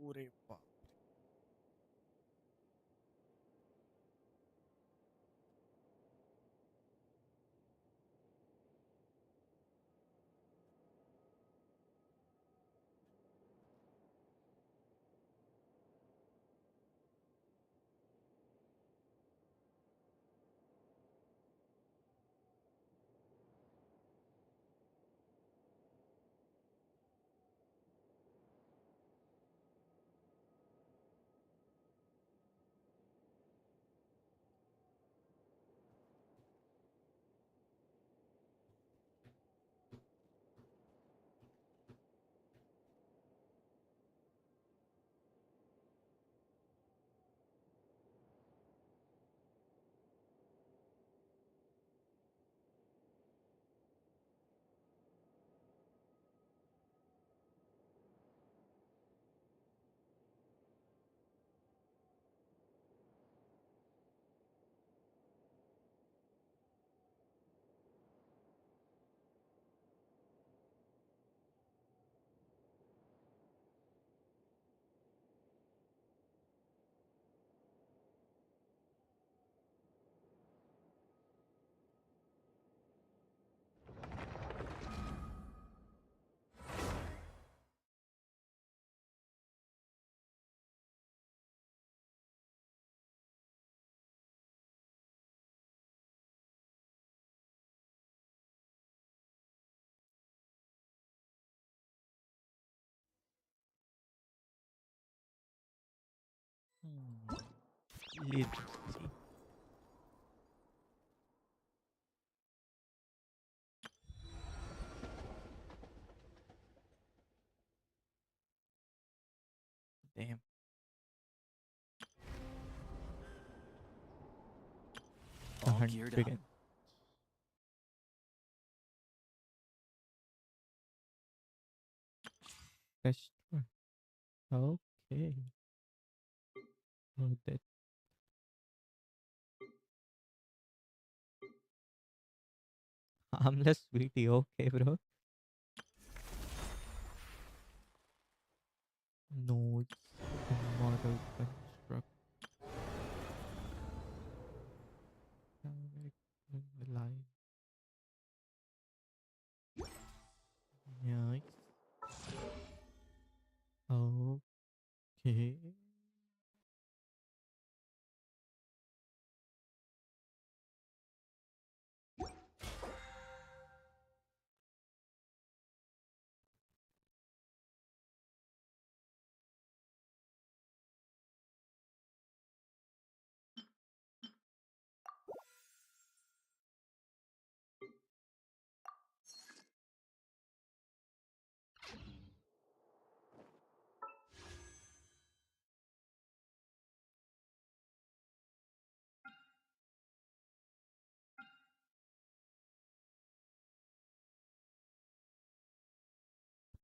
अरे बाप Literally. Damn. The All hunt geared up. begins. Restaurant. Okay. Oh, that. Harmless sweetie. Okay, bro. No, it's immoral construct. Line. Nice. Okay.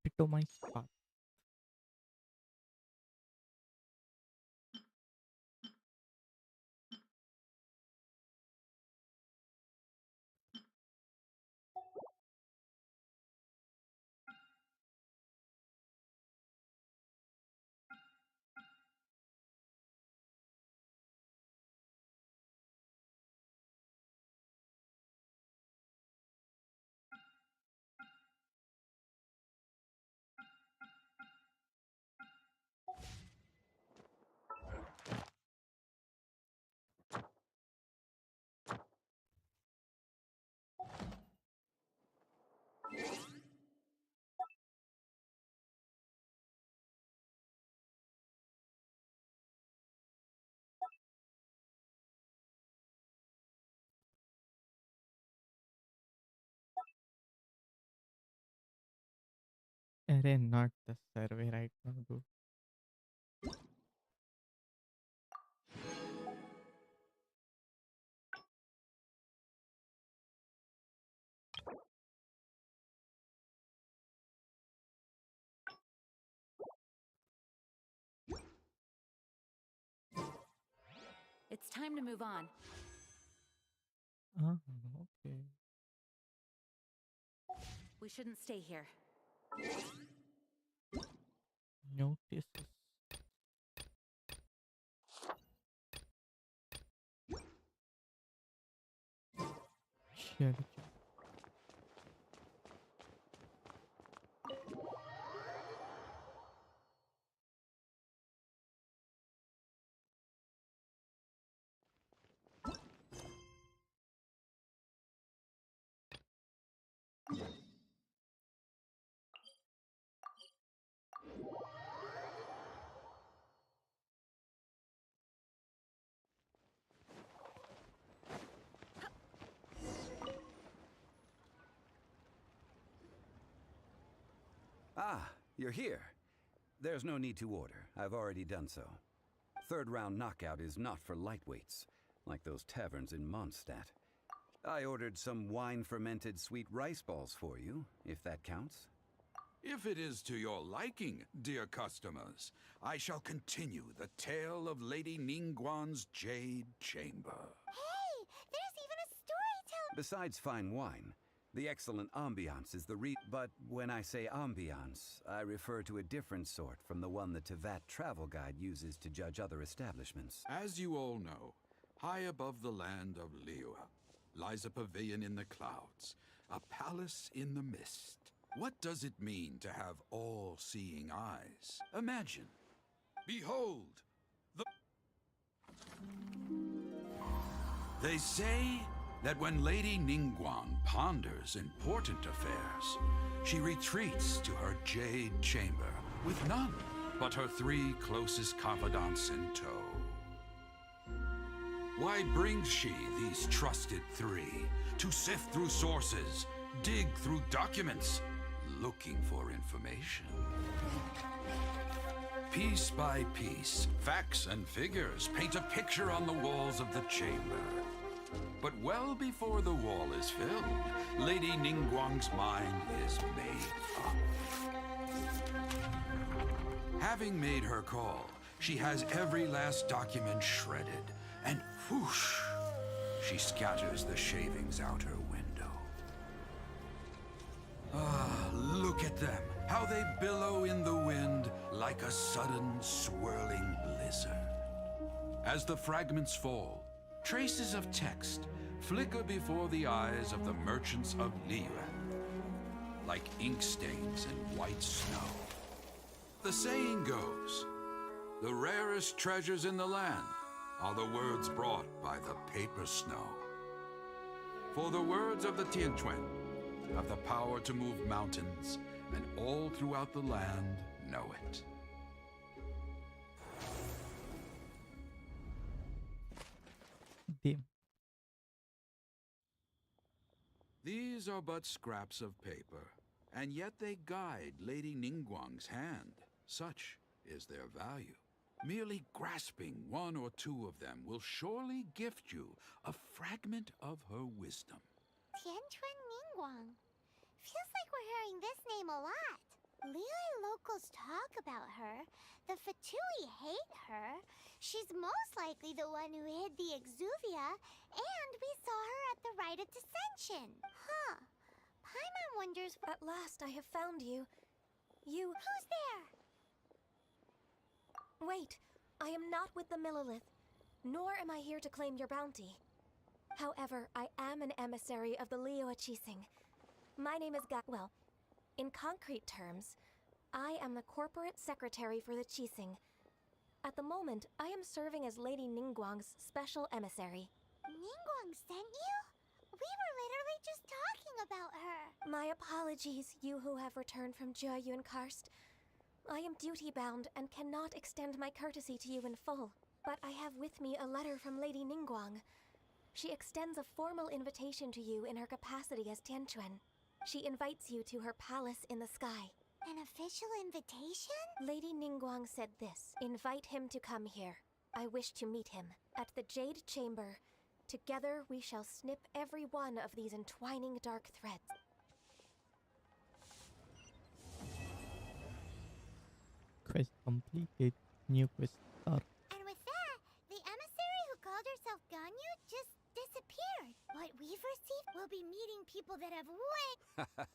Epitomize path. Array, not the survey right now, dude. It's time to move on. Okay. We shouldn't stay here. Notices. चलो चलो। Ah, you're here. There's no need to order. I've already done so. Third round knockout is not for lightweights, like those taverns in Mondstadt. I ordered some wine-fermented sweet rice balls for you, if that counts. If it is to your liking, dear customers, I shall continue the tale of Lady Ningguang's Jade Chamber. Hey, there's even a storyteller. Besides fine wine, the excellent ambiance is the But when I say ambiance, I refer to a different sort from the one the Tevat travel guide uses to judge other establishments. As you all know, high above the land of Liyue lies a pavilion in the clouds, a palace in the mist. What does it mean to have all-seeing eyes? Imagine. Behold, the... They say that when Lady Ningguang ponders important affairs, she retreats to her jade chamber with none but her 3 closest confidants in tow. Why brings she these trusted 3 to sift through sources, dig through documents, looking for information? Piece by piece, facts and figures paint a picture on the walls of the chamber. But well before the wall is filled, Lady Ningguang's mind is made up. Having made her call, she has every last document shredded, and whoosh, she scatters the shavings out her window. Ah, look at them, how they billow in the wind like a sudden swirling blizzard. As the fragments fall, traces of text flicker before the eyes of the merchants of Liyue, like ink stains in white snow. The saying goes, the rarest treasures in the land are the words brought by the paper snow. For the words of the Tianquan have the power to move mountains, and all throughout the land know it. Damn. These are but scraps of paper, and yet they guide Lady Ningguang's hand. Such is their value. Merely grasping 1 or 2 of them will surely gift you a fragment of her wisdom. Tianquan Ningguang. Feels like we're hearing this name a lot. Liyue locals talk about her. The Fatui hate her. She's most likely the one who hid the Exuvia, and we saw her at the Rite of Dissension. Huh. Paimon wonders... At last I have found you. You... Who's there? Wait, I am not with the Millelith, nor am I here to claim your bounty. However, I am an emissary of the Liyue Qixing. My name is well, in concrete terms, I am the corporate secretary for the Qixing. At the moment, I am serving as Lady Ningguang's special emissary. Ningguang sent you? We were literally just talking about her. My apologies, you who have returned from Jiayun Karst. I am duty-bound and cannot extend my courtesy to you in full. But I have with me a letter from Lady Ningguang. She extends a formal invitation to you in her capacity as Tianquan. She invites you to her palace in the sky. An official invitation? Lady Ningguang said this. Invite him to come here. I wish to meet him. At the Jade Chamber. Together we shall snip every one of these entwining dark threads. Quest completed. New quest start. And with that, the emissary who called herself Ganyu just disappeared. What we've received will be meeting people that have way...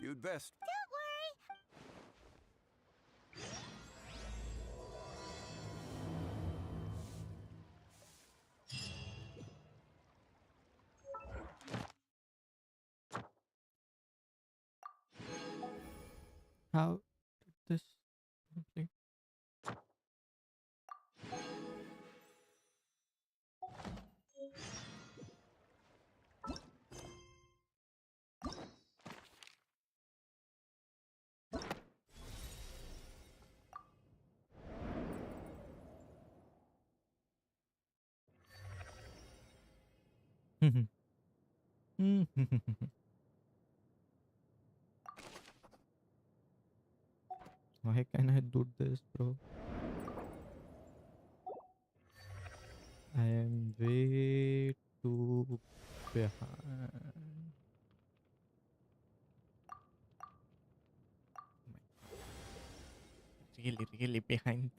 You'd best. Don't worry. How did this complete? Why can I do this, bro? I am way too behind. Really, really behind.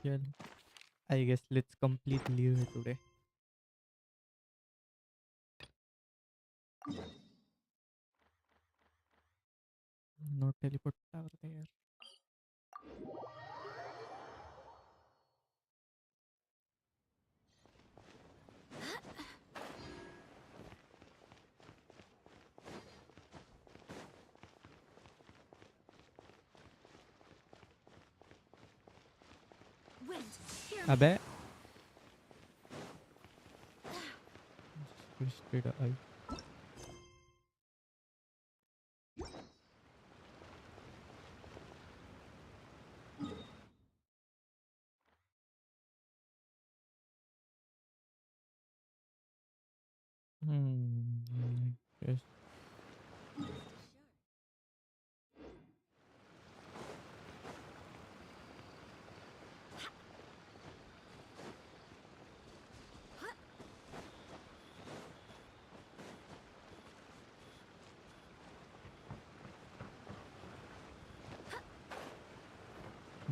Yeah, I guess let's complete Leo today. No teleport tower there. Wind, hear me. Abe. Twisted eye. Yes.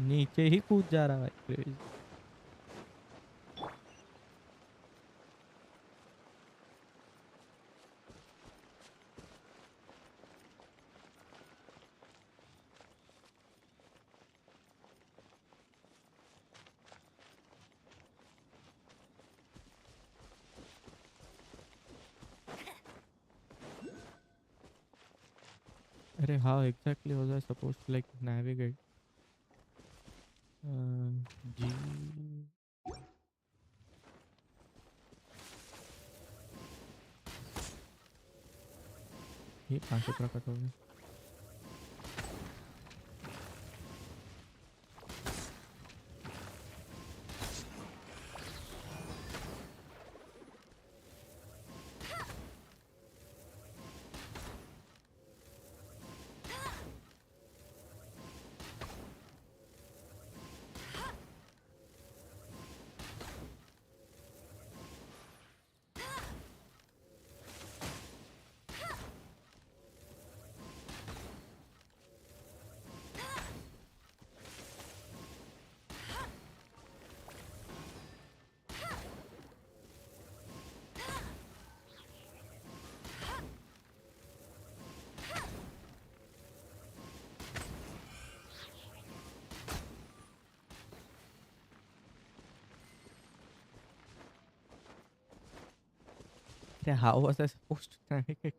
नीचे ही कूद जा रहा है crazy. अरे how exactly was I supposed to like navigate? G. ये 500 प्रकट हो गया. अरे how was I supposed to navigate?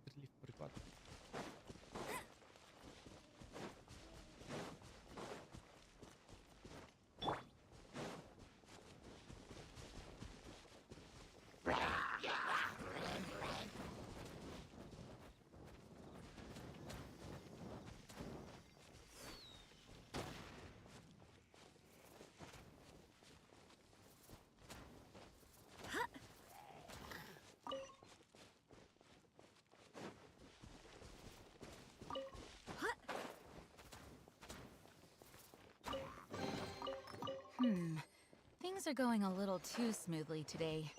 Literally forgot. Things are going a little too smoothly today.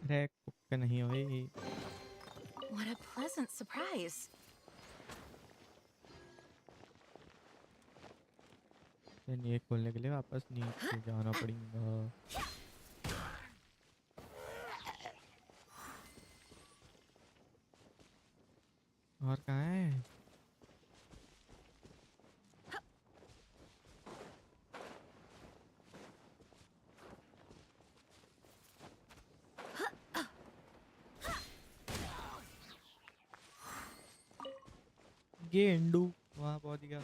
Crack cook नहीं हो भाई। What a pleasant surprise. Then ये खोलने के लिए वापस नीचे जाना पड़ेगा। और कहाँ है? गेंडू वहाँ पहुँच गया।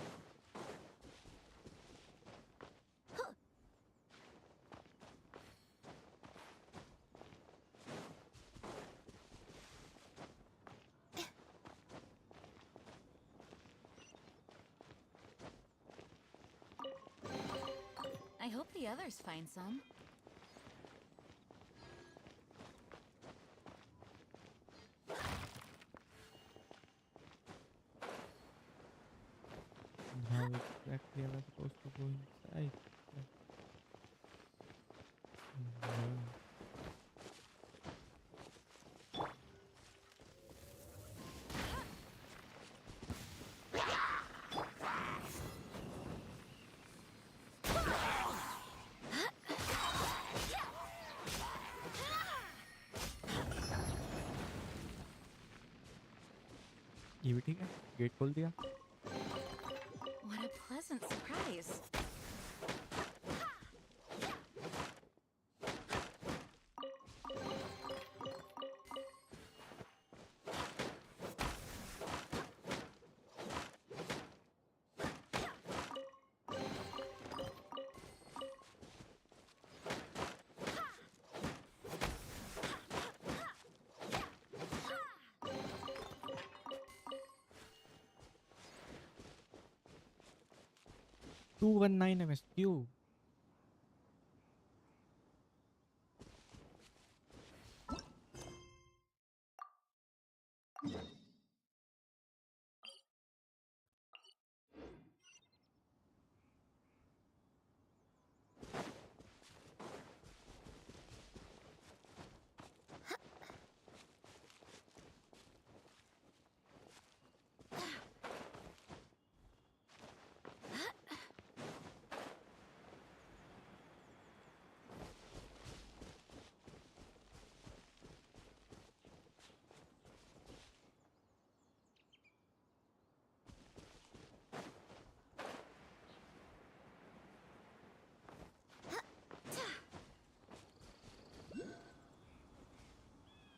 I hope the others find some. How exactly am I supposed to go inside? No. ये भी ठीक है, गेट खोल दिया। What a pleasant surprise. Two 19 MSQ.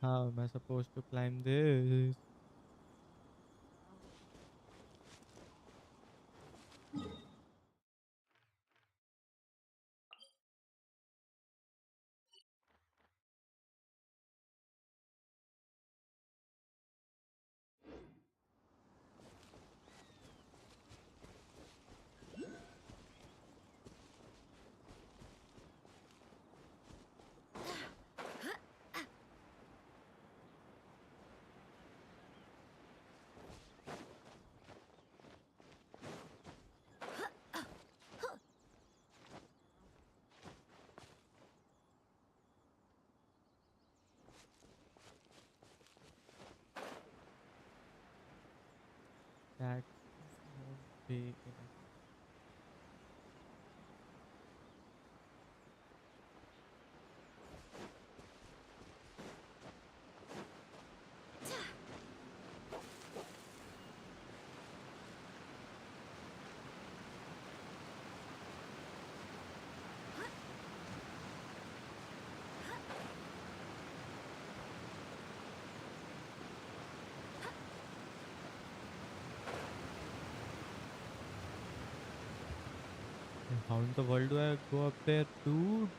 How am I supposed to climb this? That's not big enough. How in the world do I go up there, dude?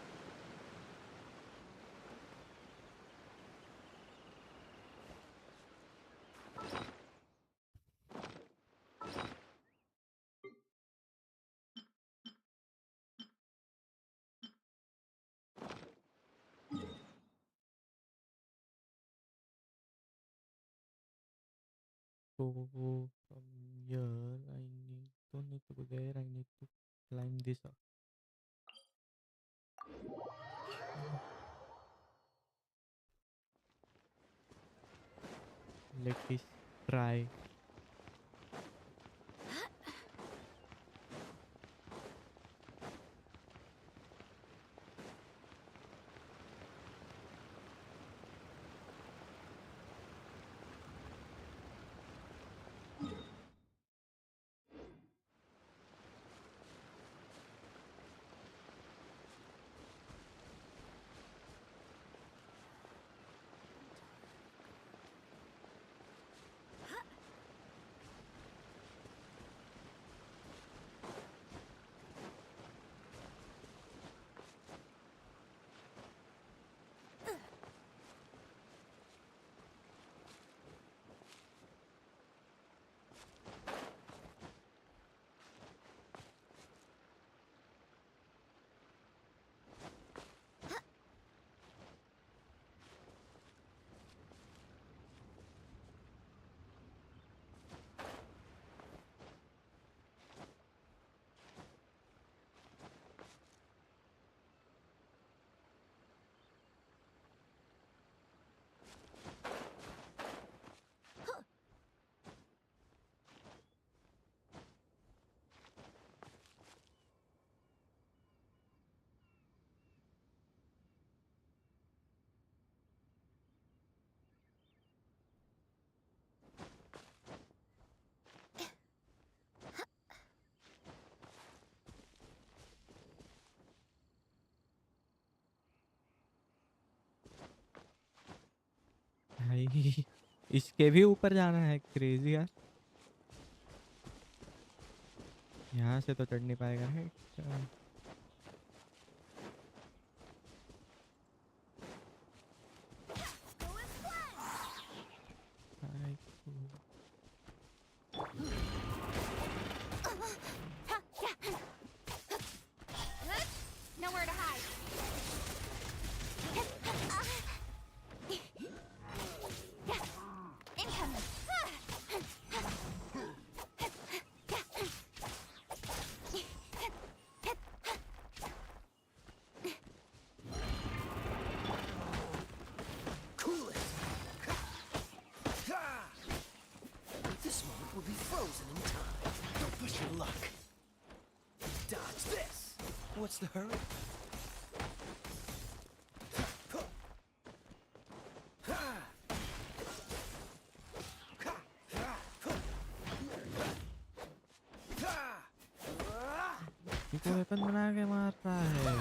So from here, I don't need to go there. I need to climb this up. Let's try. भाई इसके भी ऊपर जाना है, crazy यार। यहाँ से तो चढ़ नहीं पाएगा है क्या? भाई, Nowhere to hide. Incoming. Cool it. This moment will be frozen in time. Don't push your luck. Dodge this. What's the hurry? इसको वेपन बना के मारता है।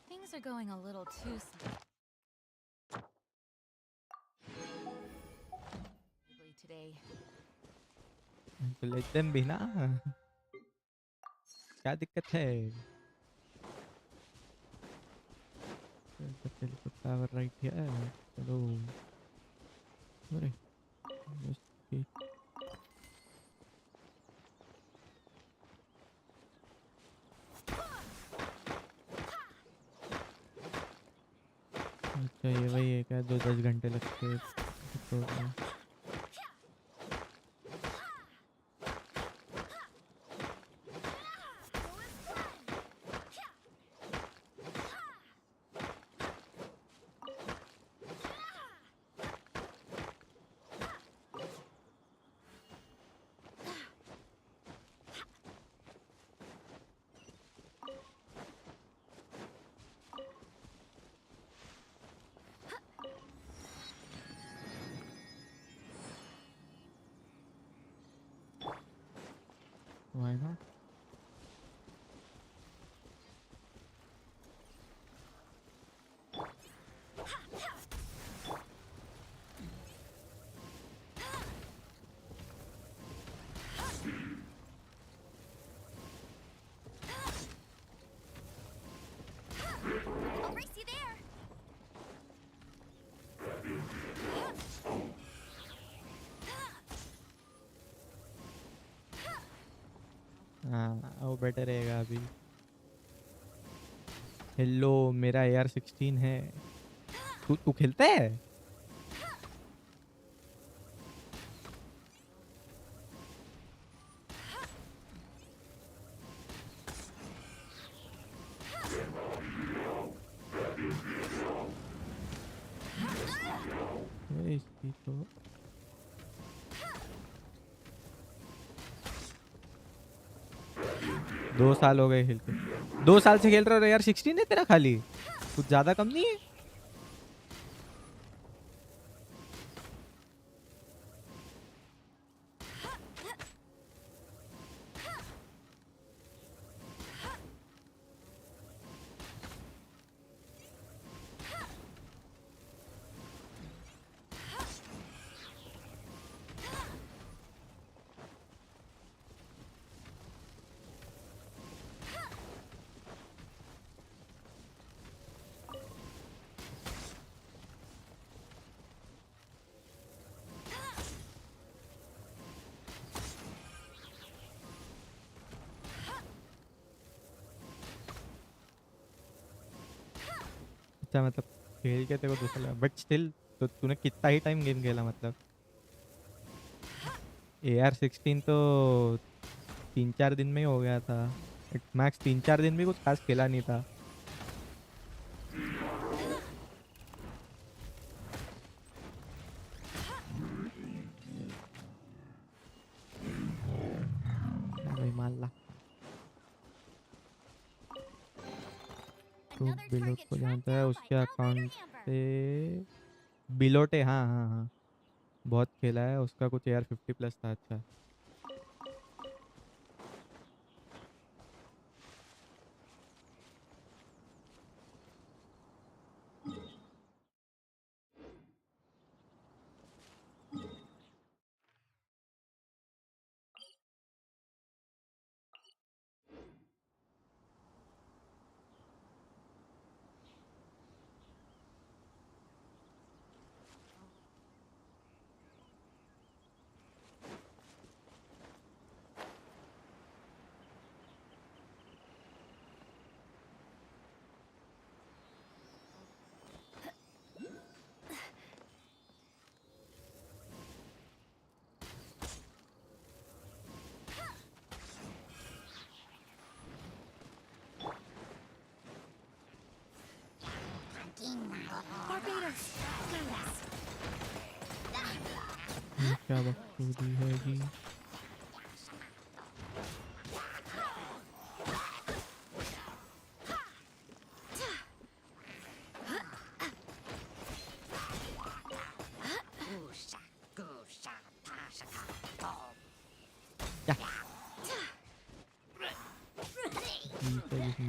Things are going a little too smoothly today. तो लेते हैं भी ना, क्या दिक्कत है? पावर राइट हियर, चलो। अरे अच्छा, ये वही है क्या 2-10 घंटे लगते हैं तो? Why not? I'll race you there. हाँ, वो बेटर रहेगा अभी। हेलो, मेरा AR-16 है। तू तू खेलता है? इसकी तो 2 साल हो गए खेलते। 2 साल से खेल रहे हो यार। 16 है तेरा खाली, कुछ ज्यादा कम नहीं है? अच्छा मतलब खेल के तेरे को 2 साल, बट स्टिल तो तूने कितना ही टाइम गेम खेला मतलब? AR-16 तो 3-4 दिन में ही हो गया था। मैक्स 3-4 दिन भी कुछ खास खेला नहीं था। भाई मान ला तो Another बिलोट target को tracked जानता है, down by उसके Alberta अकाउंट Amber. पे बिलोटे। हाँ हाँ हाँ, बहुत खेला है उसका, कुछ AR-50 प्लस था। अच्छा Barbados! ये क्या बकचोदी है जी?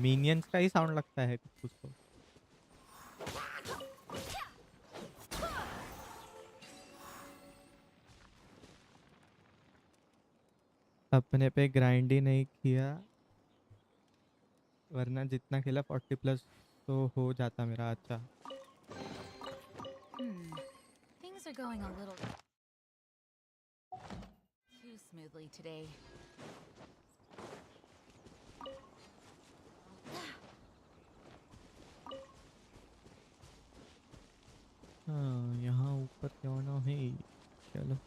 मिनियंस का ही साउंड लगता है कुछ कुछ तो। अपने पे ग्राइंड ही नहीं किया, वरना जितना खेला 40 प्लस तो हो जाता मेरा। अच्छा Things are going a little too smoothly today. हाँ, यहाँ ऊपर जाना है। चलो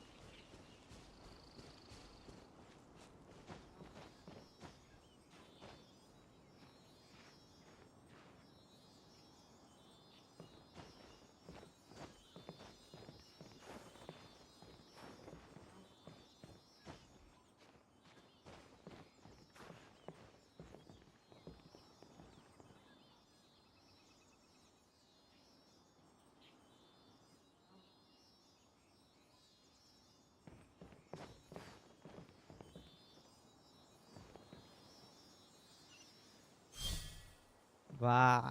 वाह,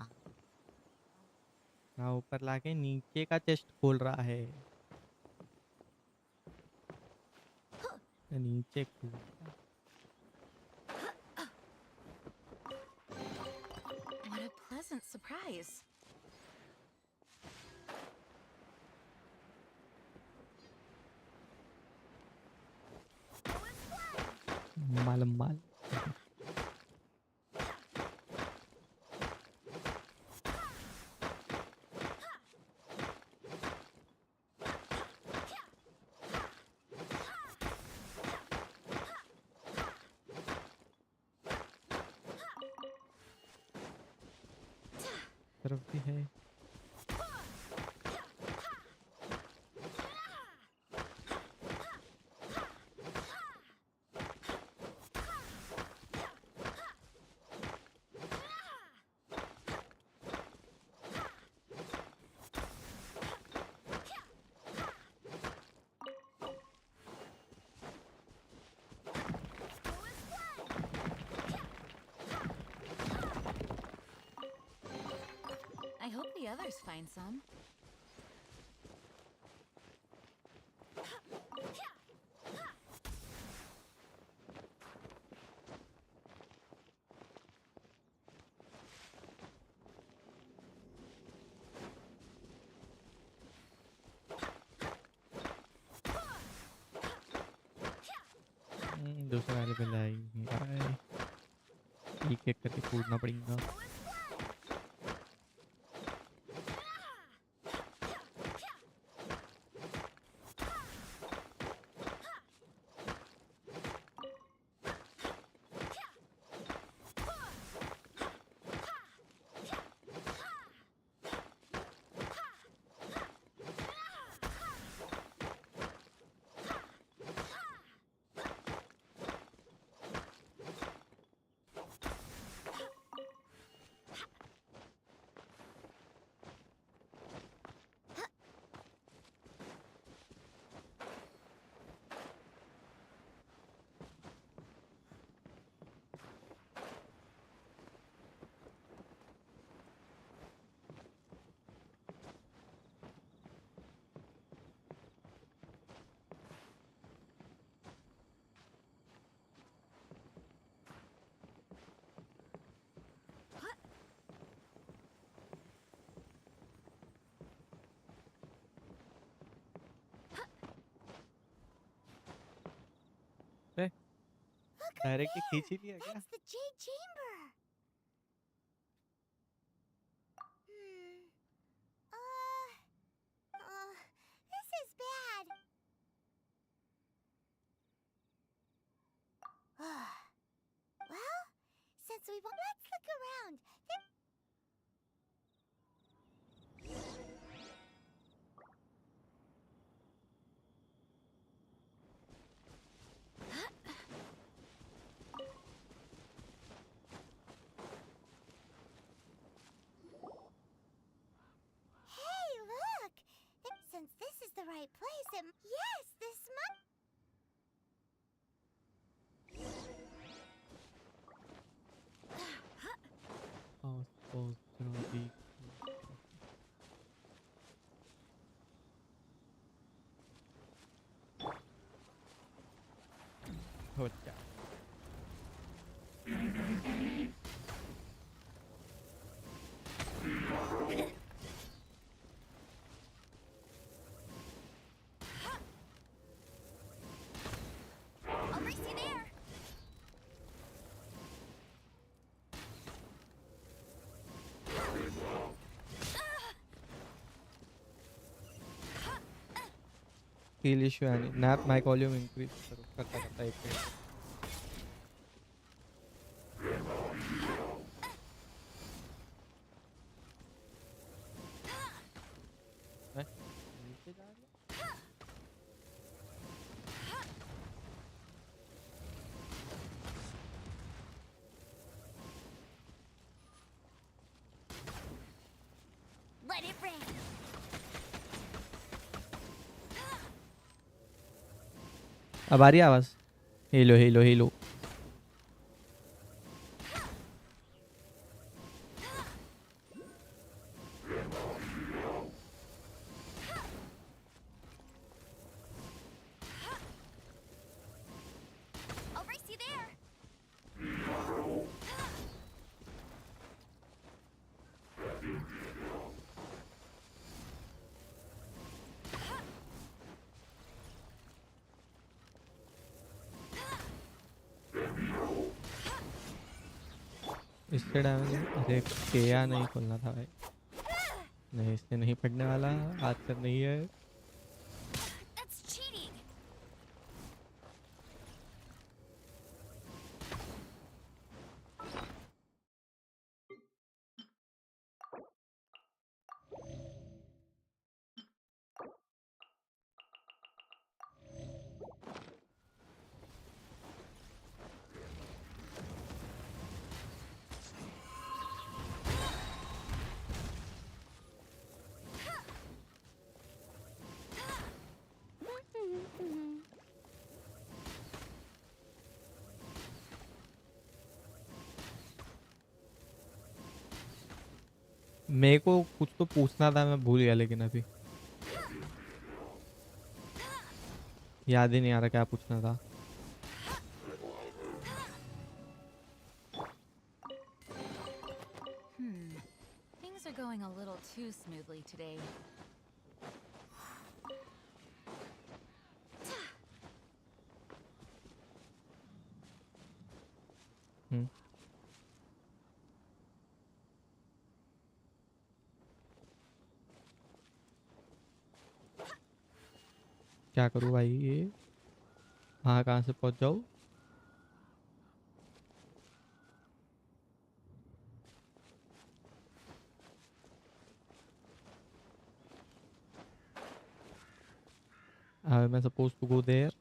ना ऊपर लाके नीचे का चेस्ट खोल रहा है। नीचे खोल। What a pleasant surprise. माल माल। तरफ भी है। others find some. दूसरा वाले पे लाएगी भाई, एक एक करके कूदना पड़ेगा। डायरेक्टली खींच ही लिया क्या? That's the Jade Chamber. This is bad. Well, since we won't, let's look around. Hey, look! Since this is the right place, yes, this must. Oh, suppose be हो जा। I'll race you there. Feel issue यानी nap mic volume increase करो करता करता एक minute. हैं? नीचे जा रहे हो? Let it rain. अब आ रही है आवाज? Hello hello hello. I'll race you there. इससे डैमेज अरे केया नहीं खोलना था भाई। नहीं इससे नहीं पड़ने वाला, हाथ से नहीं है। That's cheating. मेरे को कुछ तो पूछना था, मैं भूल गया लेकिन अभी याद ही नहीं आ रहा क्या पूछना था. Things are going a little too smoothly today. हम्म. क्या करूँ भाई ये? हाँ, कहाँ से पहुँच जाऊँ? Am I supposed to go there?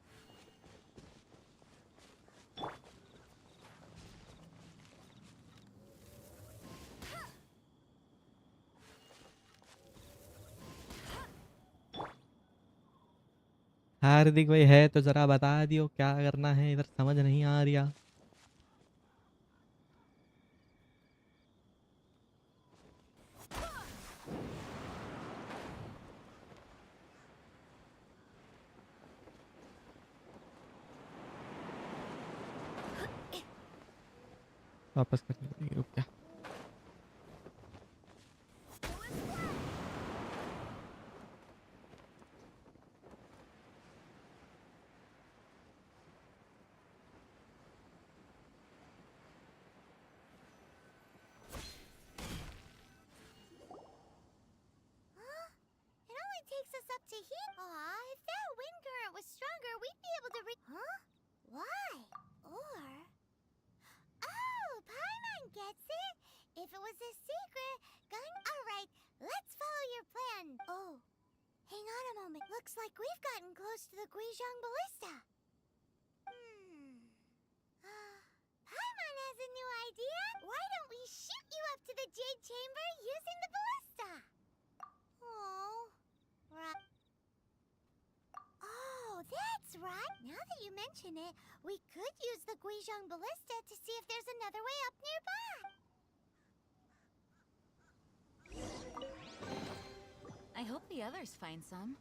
हार्दिक भाई है तो जरा बता दियो क्या करना है, इधर समझ नहीं आ रहा. वापस करनी पड़ेगी, रुक क्या. It only takes us up to here. Aw, if that wind current was stronger, we'd be able to Huh? Why? Or... Oh, Paimon gets it! If it was a secret, Alright, let's follow your plan. Oh, hang on a moment. Looks like we've gotten close to the Guizhong Ballista. Paimon has a new idea. Why don't we shoot you up to the Jade Chamber using the ballista? Oh, right. Oh, that's right. Now that you mention it, we could use the Guizhong Ballista to see if there's another way up nearby. I hope the others find some.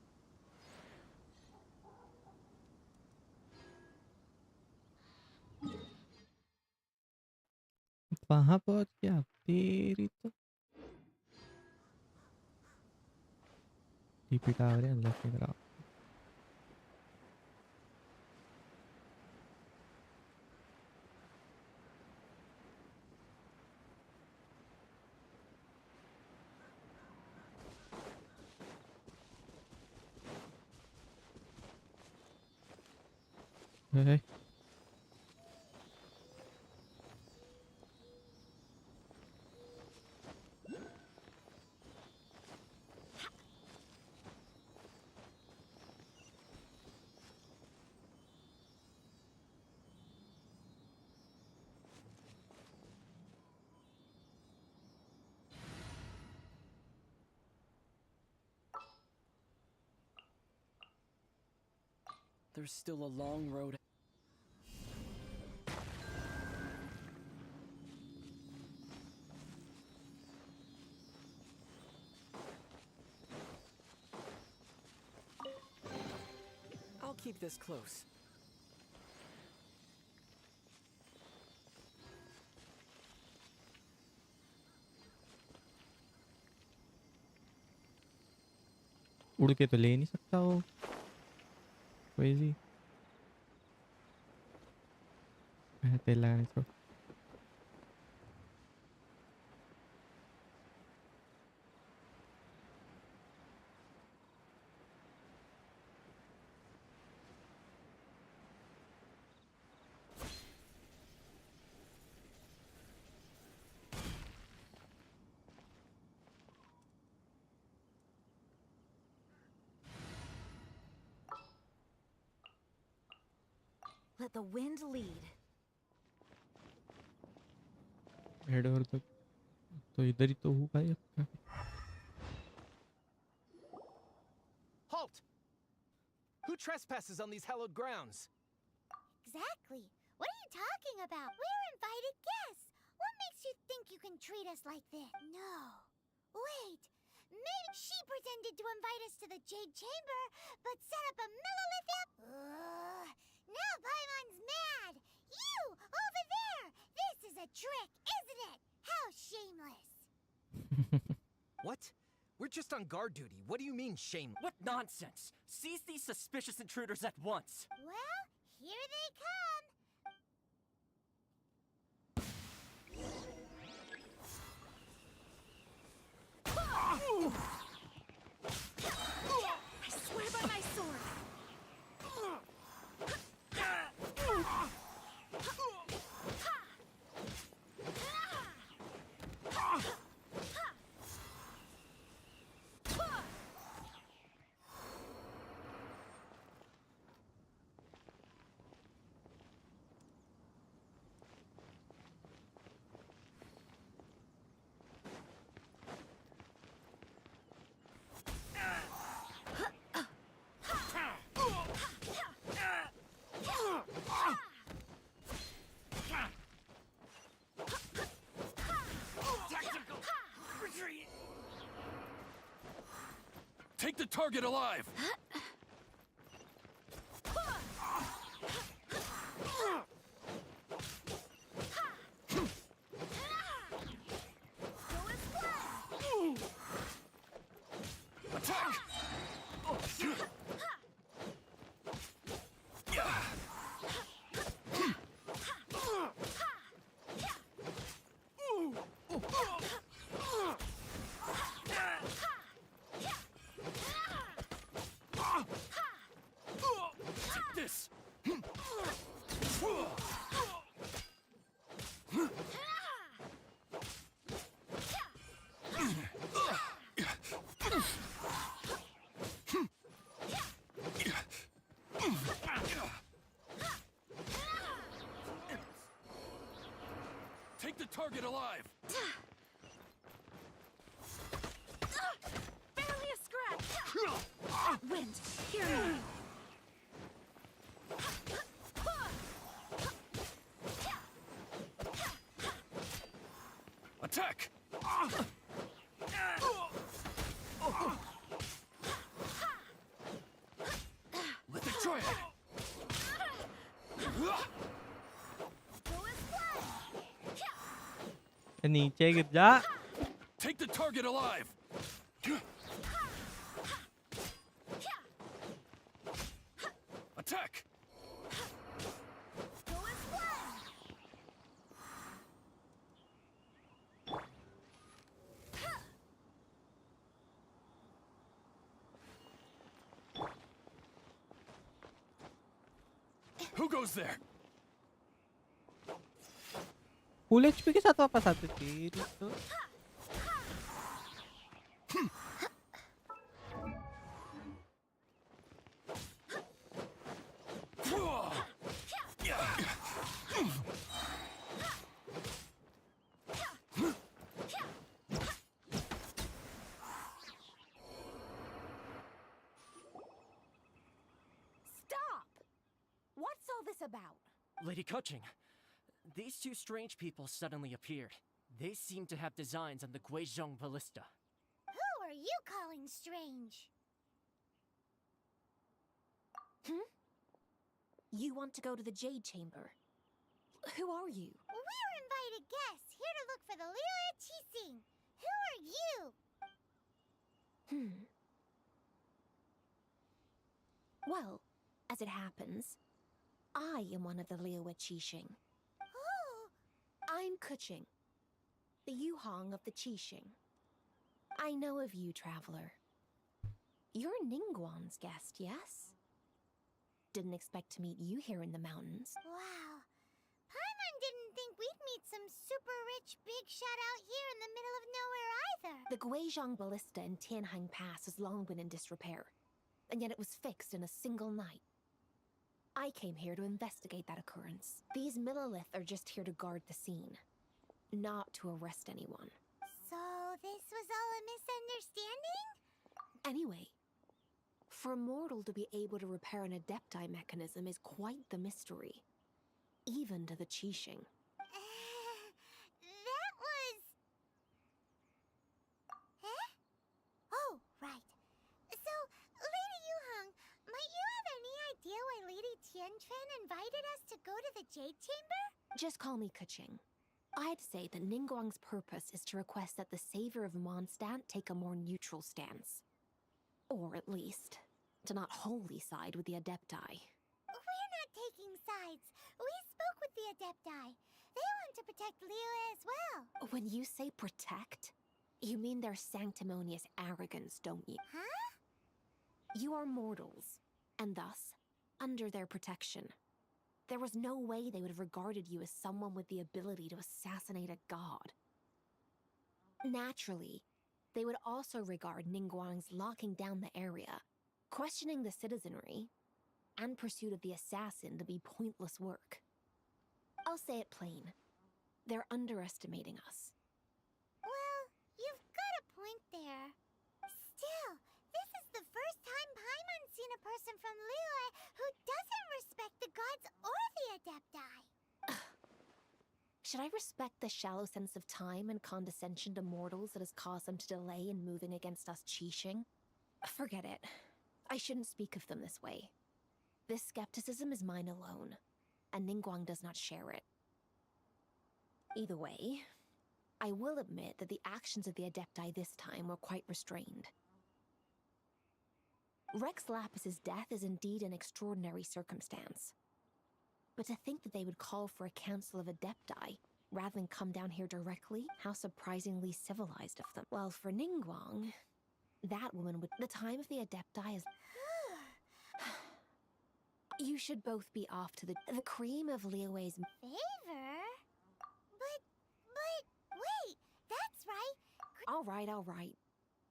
वहां पहुंच गया तेरी तो. TP tower है अंदर की तरफ. Hey. There's still a long road. I'll keep this close. उड़ के तो ले नहीं सकता वो. क्रेजी. तेल लगाने छोड़. Let the wind lead. Head और तो इधर ही तो होगा ये. Halt! Who trespasses on these hallowed grounds? Exactly. What are you talking about? We're invited guests. What makes you think you can treat us like this? No. Wait, maybe she pretended to invite us to the Jade Chamber, but set up a millilith. Now Paimon's mad. You, over there! This is a trick, isn't it? How shameless. What? We're just on guard duty. What do you mean, shame? What nonsense! Seize these suspicious intruders at once! Well, here they come. I swear by my sword. Take the target alive! Attack! Take this! Take the target alive! Barely a scratch. Wind, hear me. Attack! Let the triad! नीचे गिर जा. Take the target alive! Attack! Who goes there? Full HP के साथ वापस आते थे तो. Stop! What's all this about? Lady Kuching, these two strange people suddenly appeared. They seem to have designs on the Guizhong Ballista. Who are you calling strange? You want to go to the Jade Chamber? Who are you? We're invited guests here to look for the Liyue Qixing. Who are you? Well, as it happens, I am one of the Liyue Qixing. Oh, I'm Kuching, the Yuhong of the Qixing. I know of you, traveler. You're Ningguang's guest, yes? Didn't expect to meet you here in the mountains. wow. Paimon didn't think we'd meet some super rich big shot out here in the middle of nowhere either. The Guizhong Ballista in Tianhang Pass has long been in disrepair, and yet it was fixed in a single night. I came here to investigate that occurrence. These Millilith are just here to guard the scene, not to arrest anyone. So this was all a misunderstanding? Anyway, for a mortal to be able to repair an adepti mechanism is quite the mystery, even to the Qixing. That was... to the Jade Chamber? Just call me Kaching. I'd say that Ningguang's purpose is to request that the savior of Mondstadt take a more neutral stance. Or at least, to not wholly side with the Adepti. We're not taking sides. We spoke with the Adepti. They want to protect Liyue as well. When you say protect, you mean their sanctimonious arrogance, don't you? Huh? You are mortals, and thus, under their protection. There was no way they would have regarded you as someone with the ability to assassinate a god. Naturally, they would also regard Ningguang's locking down the area, questioning the citizenry, and pursuit of the assassin to be pointless work. I'll say it plain. They're underestimating us. Well, you've got a point there. Still, this is the first time Paimon's seen a person from Liyue who doesn't respect the gods or the Adepti. Should I respect the shallow sense of time and condescension to mortals that has caused them to delay in moving against us Qixing? Forget it. I shouldn't speak of them this way. This skepticism is mine alone, and Ningguang does not share it. Either way, I will admit that the actions of the Adepti this time were quite restrained. Rex Lapis's death is indeed an extraordinary circumstance. But to think that they would call for a council of Adepti, rather than come down here directly, how surprisingly civilized of them. Well, for Ningguang, that woman would... The time of the Adepti is... You should both be off to the cream of Liyue's... Favor? But, wait, that's right. All right.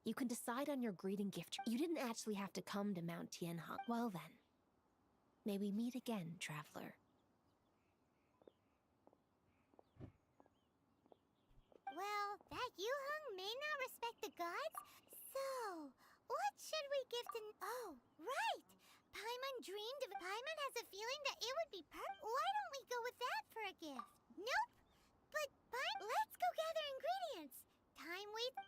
You can decide on your greeting gift. You didn't actually have to come to Mount Tianheng. Well then, may we meet again, traveler. Well, that Yuheng may not respect the gods, so what should we give to... Oh, right! Paimon dreamed of... Paimon has a feeling that it would be Why don't we go with that for a gift? Nope! But, let's go gather ingredients! Time waits...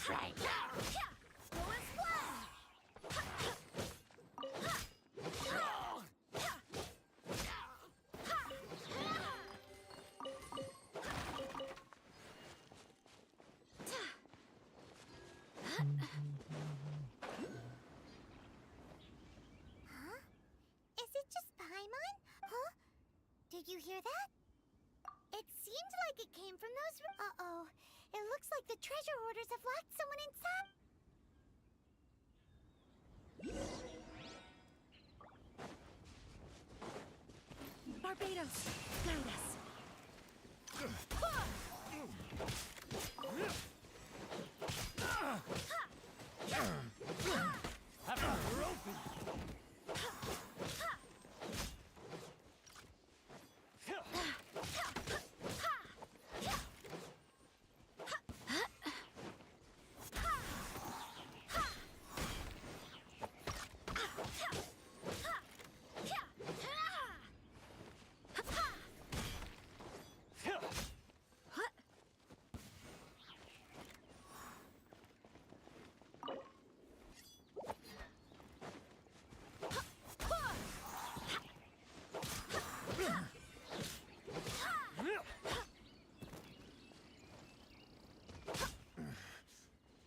Huh? Is it just Paimon? Huh? Did you hear that? It seemed like it came from those. Uh-oh. It looks like the treasure hoarders have locked someone inside. Barbados, guide us. We're open.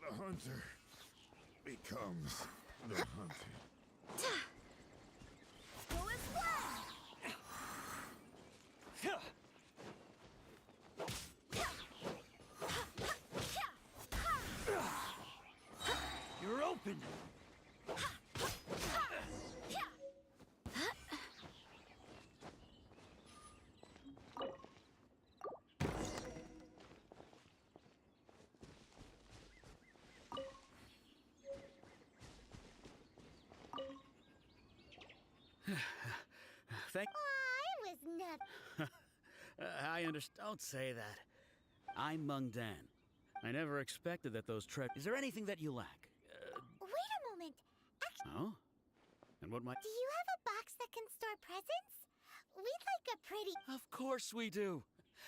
The hunter becomes the hunted. You're open. Thank. I was not. I understand. Don't say that. I'm Mung Dan. I never expected that those Is there anything that you lack? Wait a moment. Oh? And what might. Do you have a box that can store presents? We'd like a pretty. Of course we do.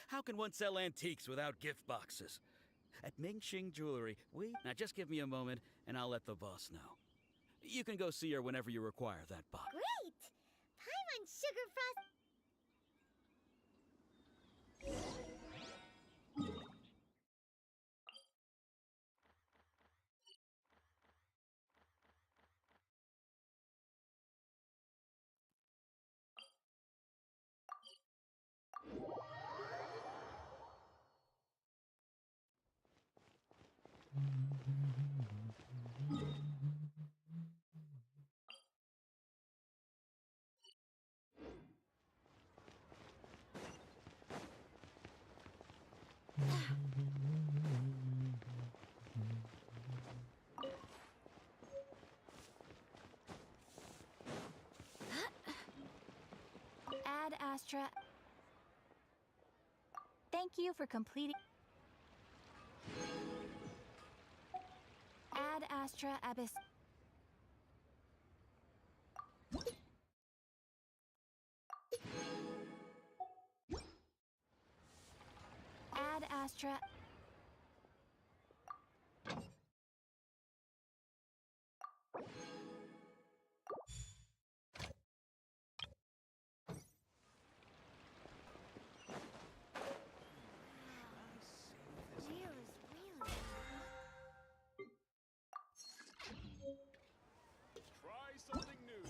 How can one sell antiques without gift boxes? At Ming Xing Jewelry, Now just give me a moment and I'll let the boss know. You can go see her whenever you require that box. Great! Paimon Sugar Frost. Ad Astra. Thank you for completing. Ad Astra Abyss. Ad Astra. Try something new.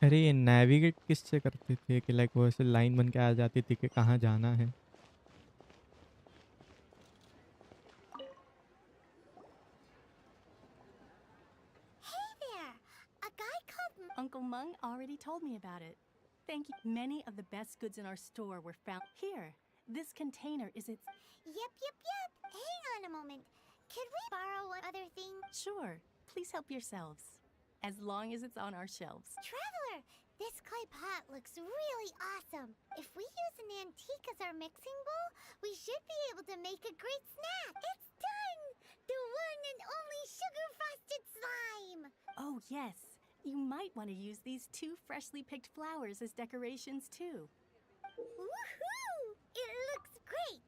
अरे ये navigate किससे करते थे कि like वो ऐसे line बन के आ जाती थी कि कहाँ जाना है. Uncle Mung already told me about it. Thank you. Many of the best goods in our store were found here. This container is its... Yep. Hang on a moment. Could we borrow one other thing? Sure, please help yourselves. As long as it's on our shelves. Traveler, this clay pot looks really awesome. If we use an antique as our mixing bowl, we should be able to make a great snack. It's done! The one and only sugar-frosted slime! Oh yes, you might want to use these 2 freshly picked flowers as decorations too. Woohoo! It looks great!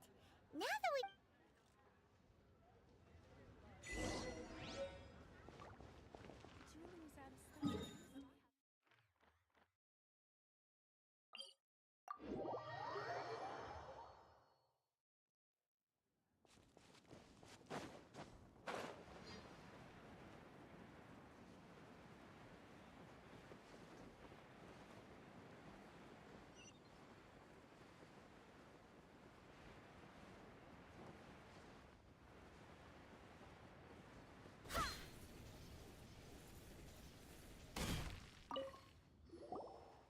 Now that we...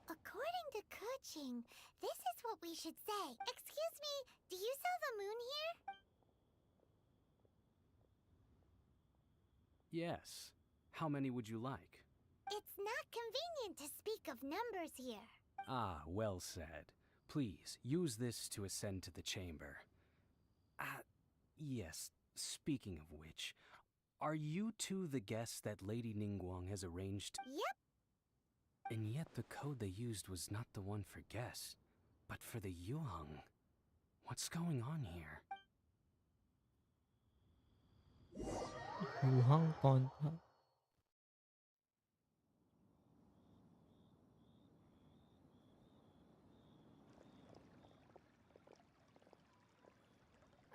According to Kuching, this is what we should say. Excuse me, do you sell the moon here? Yes. How many would you like? It's not convenient to speak of numbers here. Ah, well said. Please, use this to ascend to the chamber. Yes, speaking of which, are you two the guests that Lady Ningguang has arranged? Yep. And yet the code they used was not the one for guests, but for the Yuheng. What's going on here? Yuhang कौन था?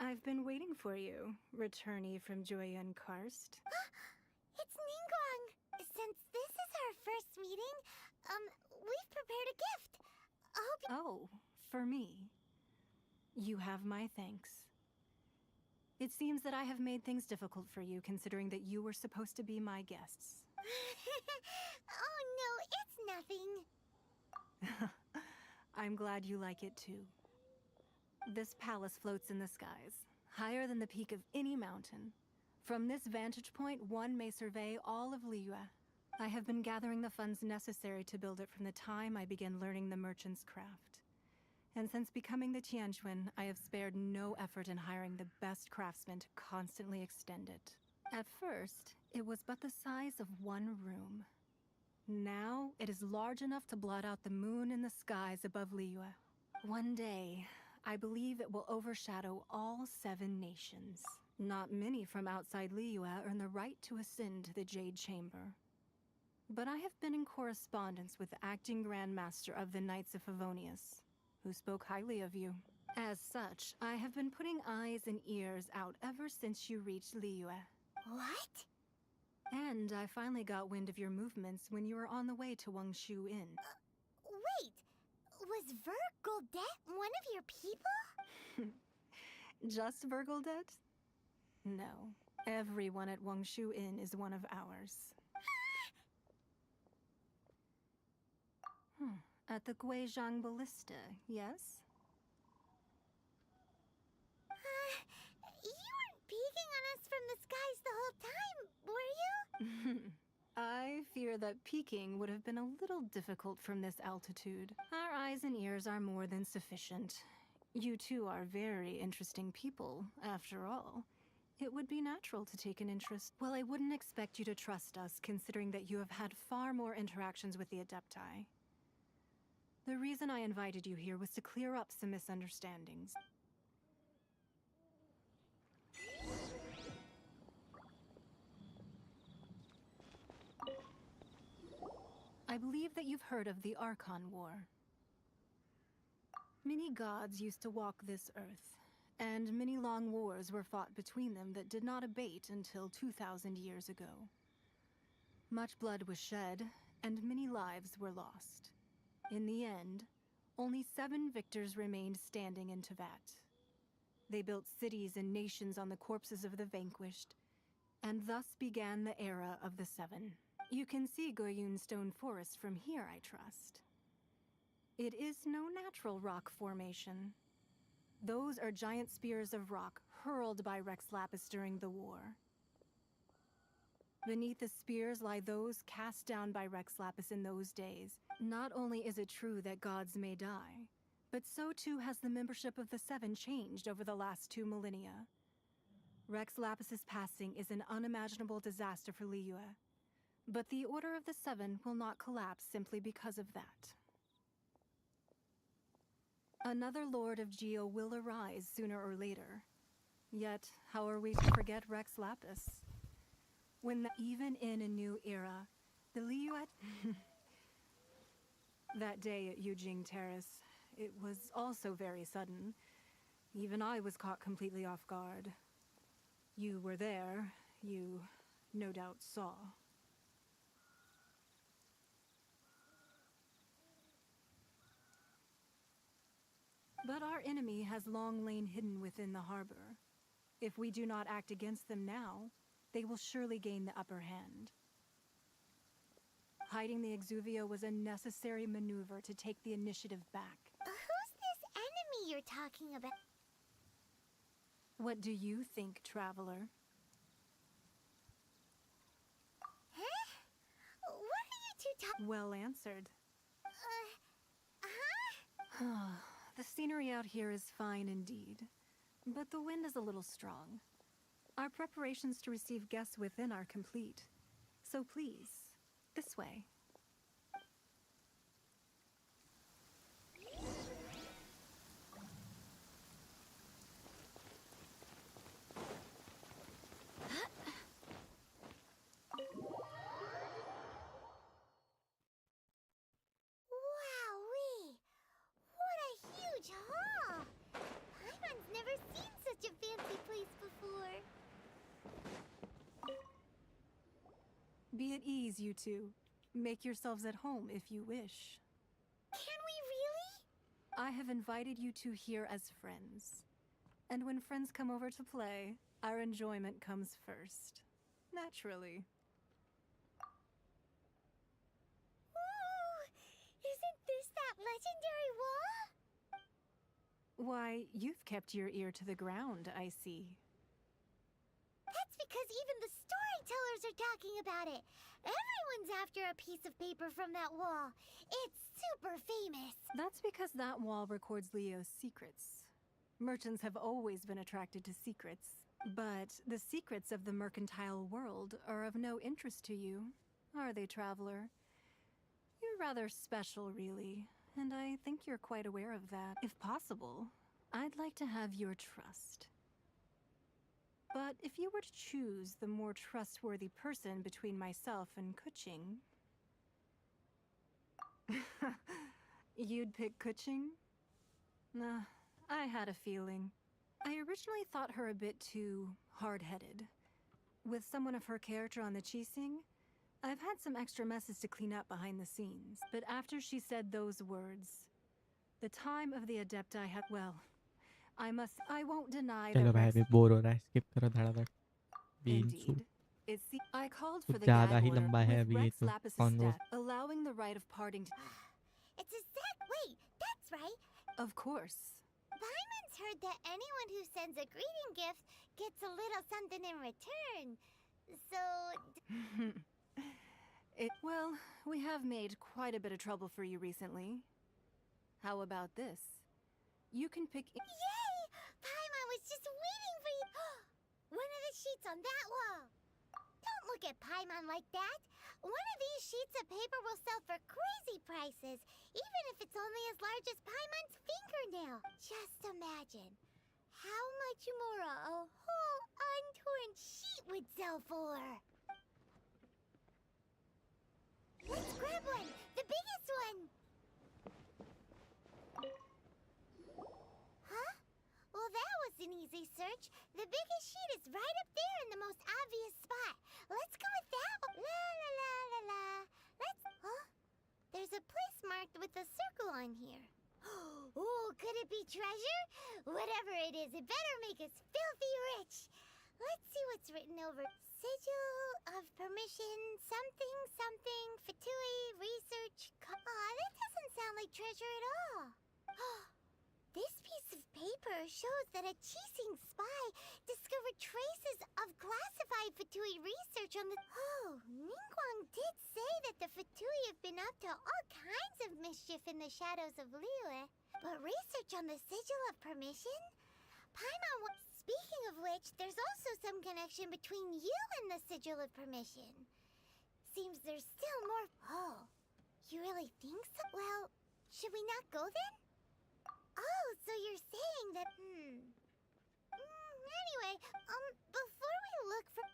I've been waiting for you, returnee from Joyun Karst. It's Ningguang. Since this is our first meeting, we've prepared a gift. Oh, for me. You have my thanks. It seems that I have made things difficult for you, considering that you were supposed to be my guests. Oh no, it's nothing. I'm glad you like it too. This palace floats in the skies, higher than the peak of any mountain. From this vantage point, one may survey all of Liyue. I have been gathering the funds necessary to build it from the time I began learning the merchant's craft. And since becoming the Tianjuan, I have spared no effort in hiring the best craftsmen to constantly extend it. At first, it was but the size of one room. Now, it is large enough to blot out the moon in the skies above Liyue. One day, I believe it will overshadow all 7 nations. Not many from outside Liyue earn the right to ascend to the Jade Chamber. But I have been in correspondence with the acting Grand Master of the Knights of Favonius, who spoke highly of you. As such, I have been putting eyes and ears out ever since you reached Liyue. What? And I finally got wind of your movements when you were on the way to Wangshu Inn. Wait! Was Vergoldet one of your people? Just Vergoldet? No. Everyone at Wangshu Inn is one of ours. At the Guizhang Ballista, yes? You weren't peeking on us from the skies the whole time, were you? I fear that peeking would have been a little difficult from this altitude. Our eyes and ears are more than sufficient. You two are very interesting people, after all. It would be natural to take an interest. Well, I wouldn't expect you to trust us, considering that you have had far more interactions with the Adepti. The reason I invited you here was to clear up some misunderstandings. I believe that you've heard of the Archon War. Many gods used to walk this earth, and many long wars were fought between them that did not abate until 2,000 years ago. Much blood was shed, and many lives were lost. In the end, only 7 victors remained standing in Teyvat. They built cities and nations on the corpses of the vanquished, and thus began the era of the 7. You can see Goyun Stone Forest from here, I trust. It is no natural rock formation. Those are giant spears of rock hurled by Rex Lapis during the war. Beneath the spears lie those cast down by Rex Lapis in those days. Not only is it true that gods may die, but so too has the membership of the Seven changed over the last 2 millennia. Rex Lapis's passing is an unimaginable disaster for Liyue, but the Order of the Seven will not collapse simply because of that. Another Lord of Geo will arise sooner or later. Yet, how are we to forget Rex Lapis? Even in a new era, the Liyue... That day at Yujing Terrace, it was also very sudden. Even I was caught completely off guard. You were there. You no doubt saw. But our enemy has long lain hidden within the harbor. If we do not act against them now, they will surely gain the upper hand. Hiding the Exuvio was a necessary maneuver to take the initiative back. Who's this enemy you're talking about? What do you think, traveler? Huh? What are you two talking? Well answered. Huh? The scenery out here is fine indeed, but the wind is a little strong. Our preparations to receive guests within are complete, so please, this way. Wowee! What a huge hall! Paimon's never seen such a fancy place before. Be at ease, you two. Make yourselves at home if you wish. Can we really? I have invited you two here as friends. And when friends come over to play, our enjoyment comes first. Naturally. Ooh! Isn't this that legendary wall? Why, you've kept your ear to the ground, I see. That's because even the storytellers are talking about it. Everyone's after a piece of paper from that wall. It's super famous. That's because that wall records Leo's secrets. Merchants have always been attracted to secrets. But the secrets of the mercantile world are of no interest to you, are they, traveler? You're rather special, really, and I think you're quite aware of that. If possible, I'd like to have your trust. But if you were to choose the more trustworthy person between myself and Kuching... You'd pick Kuching? Nah, I had a feeling. I originally thought her a bit too hard-headed. With someone of her character on the Qixing, I've had some extra messes to clean up behind the scenes. But after she said those words, the time of the Adepti had... Well, I won't deny चलो that भाई Rex... अभी bore हो रहा है skip करो धड़ाधड़ बीनसू Indeed. I called for कुछ the ज्यादा gag ही order लंबा है with अभी ये Rex तो Lapis's convo death, allowing the right of parting to... It's wait, that's right. Of course. Paimon's heard that anyone who sends a greeting gift gets a little something in return. So... Well, we have made quite a bit of trouble for you recently. How about this? You can pick... Yay! Paimon was just waiting for you. One of the sheets on that wall. Don't look at Paimon like that. One of these sheets of paper will sell for crazy prices, even if it's only as large as Paimon's fingernail. Just imagine how much more a whole untorn sheet would sell for. Let's grab one! The biggest one! Huh? Well, that was an easy search. The biggest sheet is right up there in the most obvious spot. Let's go with that one. La la la la la. Let's... Huh? There's a place marked with a circle on here. Oh, could it be treasure? Whatever it is, it better make us filthy rich. Let's see what's written over. Sigil of of permission, something, something, Fatui, research. Aw, that doesn't sound like treasure at all. This piece of paper shows that a Qixing spy discovered traces of classified Fatui research on the... Oh, Ningguang did say that the Fatui have been up to all kinds of mischief in the shadows of Liyue. But research on the Sigil of Permission? Paimon... Speaking of which, there's also some connection between you and the Sigil of Permission. Seems there's still more... Oh, you really think so? Well, should we not go then? Oh, so you're saying that... Anyway, before we look for...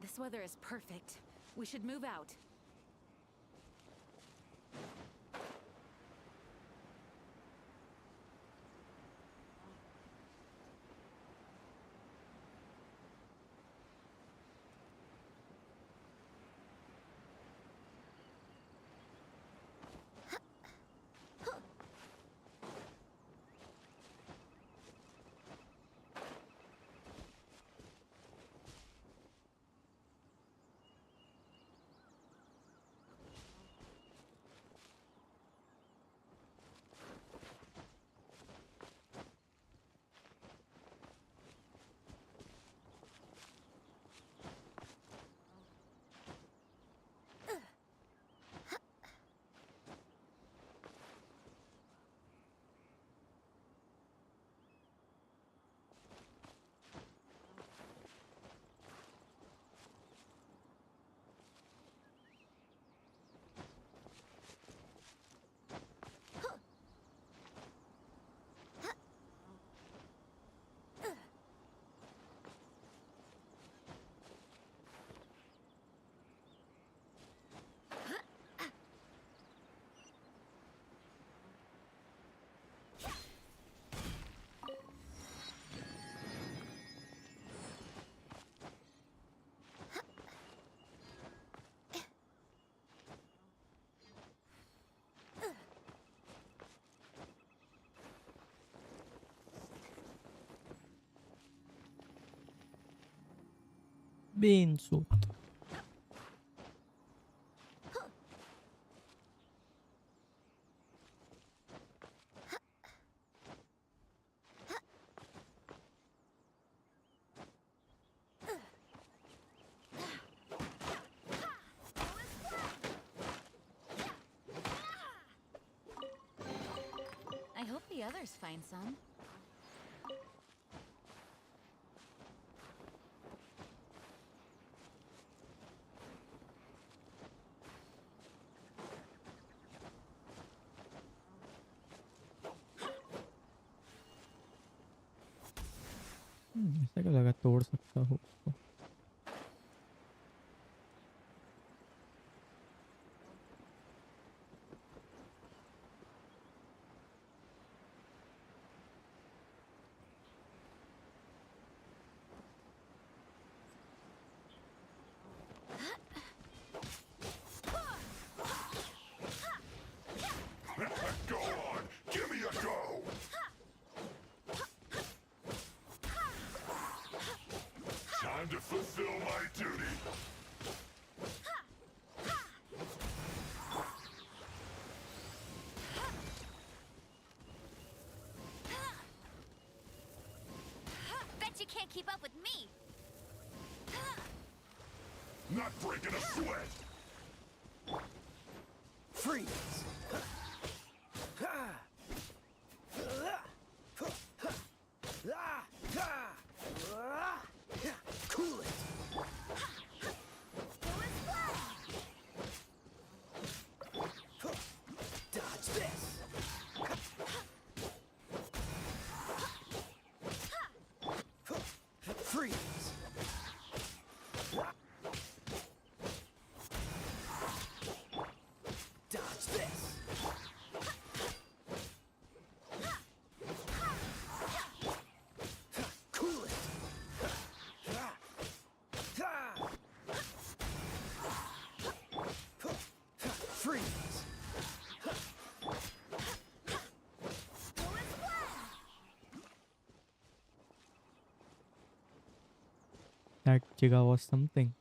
This weather is perfect. We should move out. Beansut. I hope the others find some. ऐसा क्यों लगा तोड़ सकता हूँ उसको? Go on! Give me a go! Time to fulfill my duty! Bet you can't keep up with me. Not breaking a sweat! Freeze! Cool it! Dodge this! Freeze! Dodge this! Cool it! Freeze! That Jiga was something.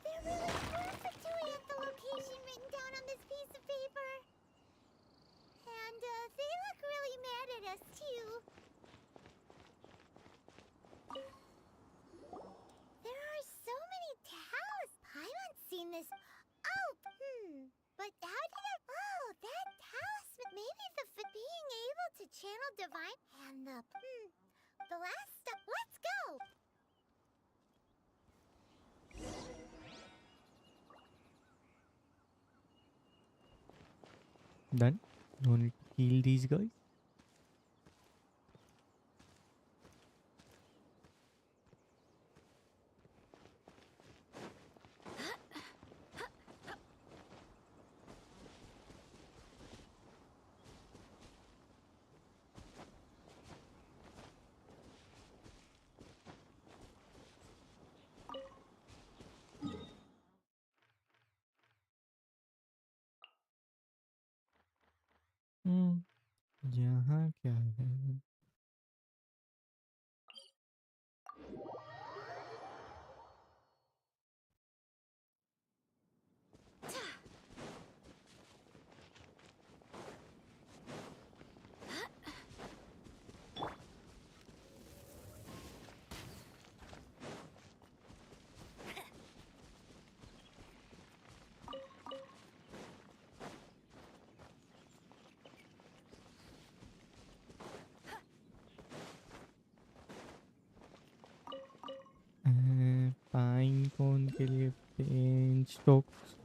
There really were Fatui at the location written down on this piece of paper. And they look really mad at us too. There are so many towels. Paimon's seen this. Oh, But how did it? Oh, that talisman. Maybe being able to channel divine and the last step. Let's go. Done. No need to kill these guys. यहाँ क्या है? Pine cone के लिए pen strokes.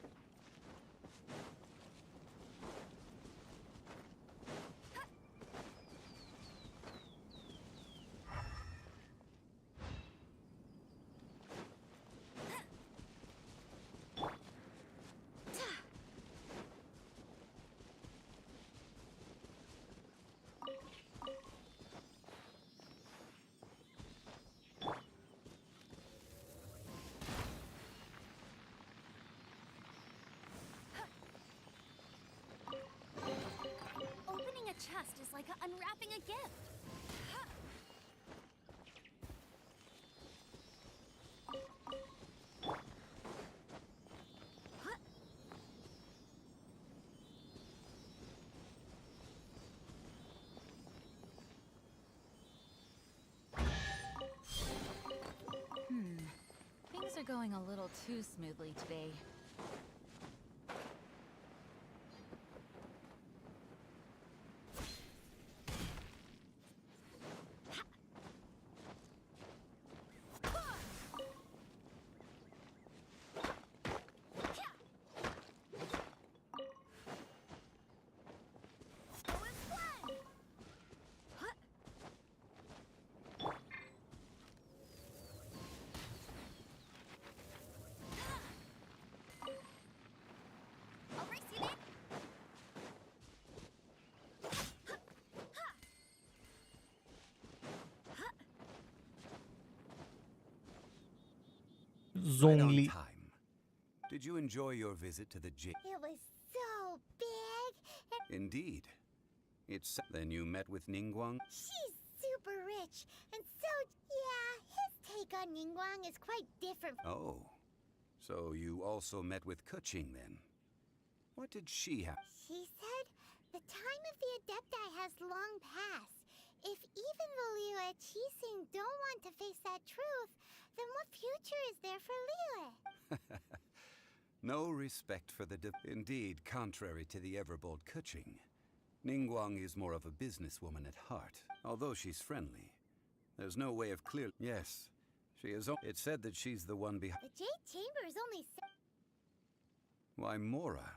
Opening a chest is like unwrapping a gift. Things are going a little too smoothly today. Right on only. time. Did you enjoy your visit to the It was so big. And Indeed. Then you met with Ningguang? she's super rich. And so, yeah, his take on Ningguang is quite different. Oh. So you also met with Keqing then? What did she have? She said the time of the Adepti has long passed. If even the Liyue Qixing don't want to face that truth, then what future is there for Liyue? No respect for the Indeed, contrary to the ever-bold Keqing, Ningguang is more of a businesswoman at heart, although she's friendly. There's no way of clear... Yes, she is... It's said that she's the one behind... The Jade Chamber is only... Why, Mora?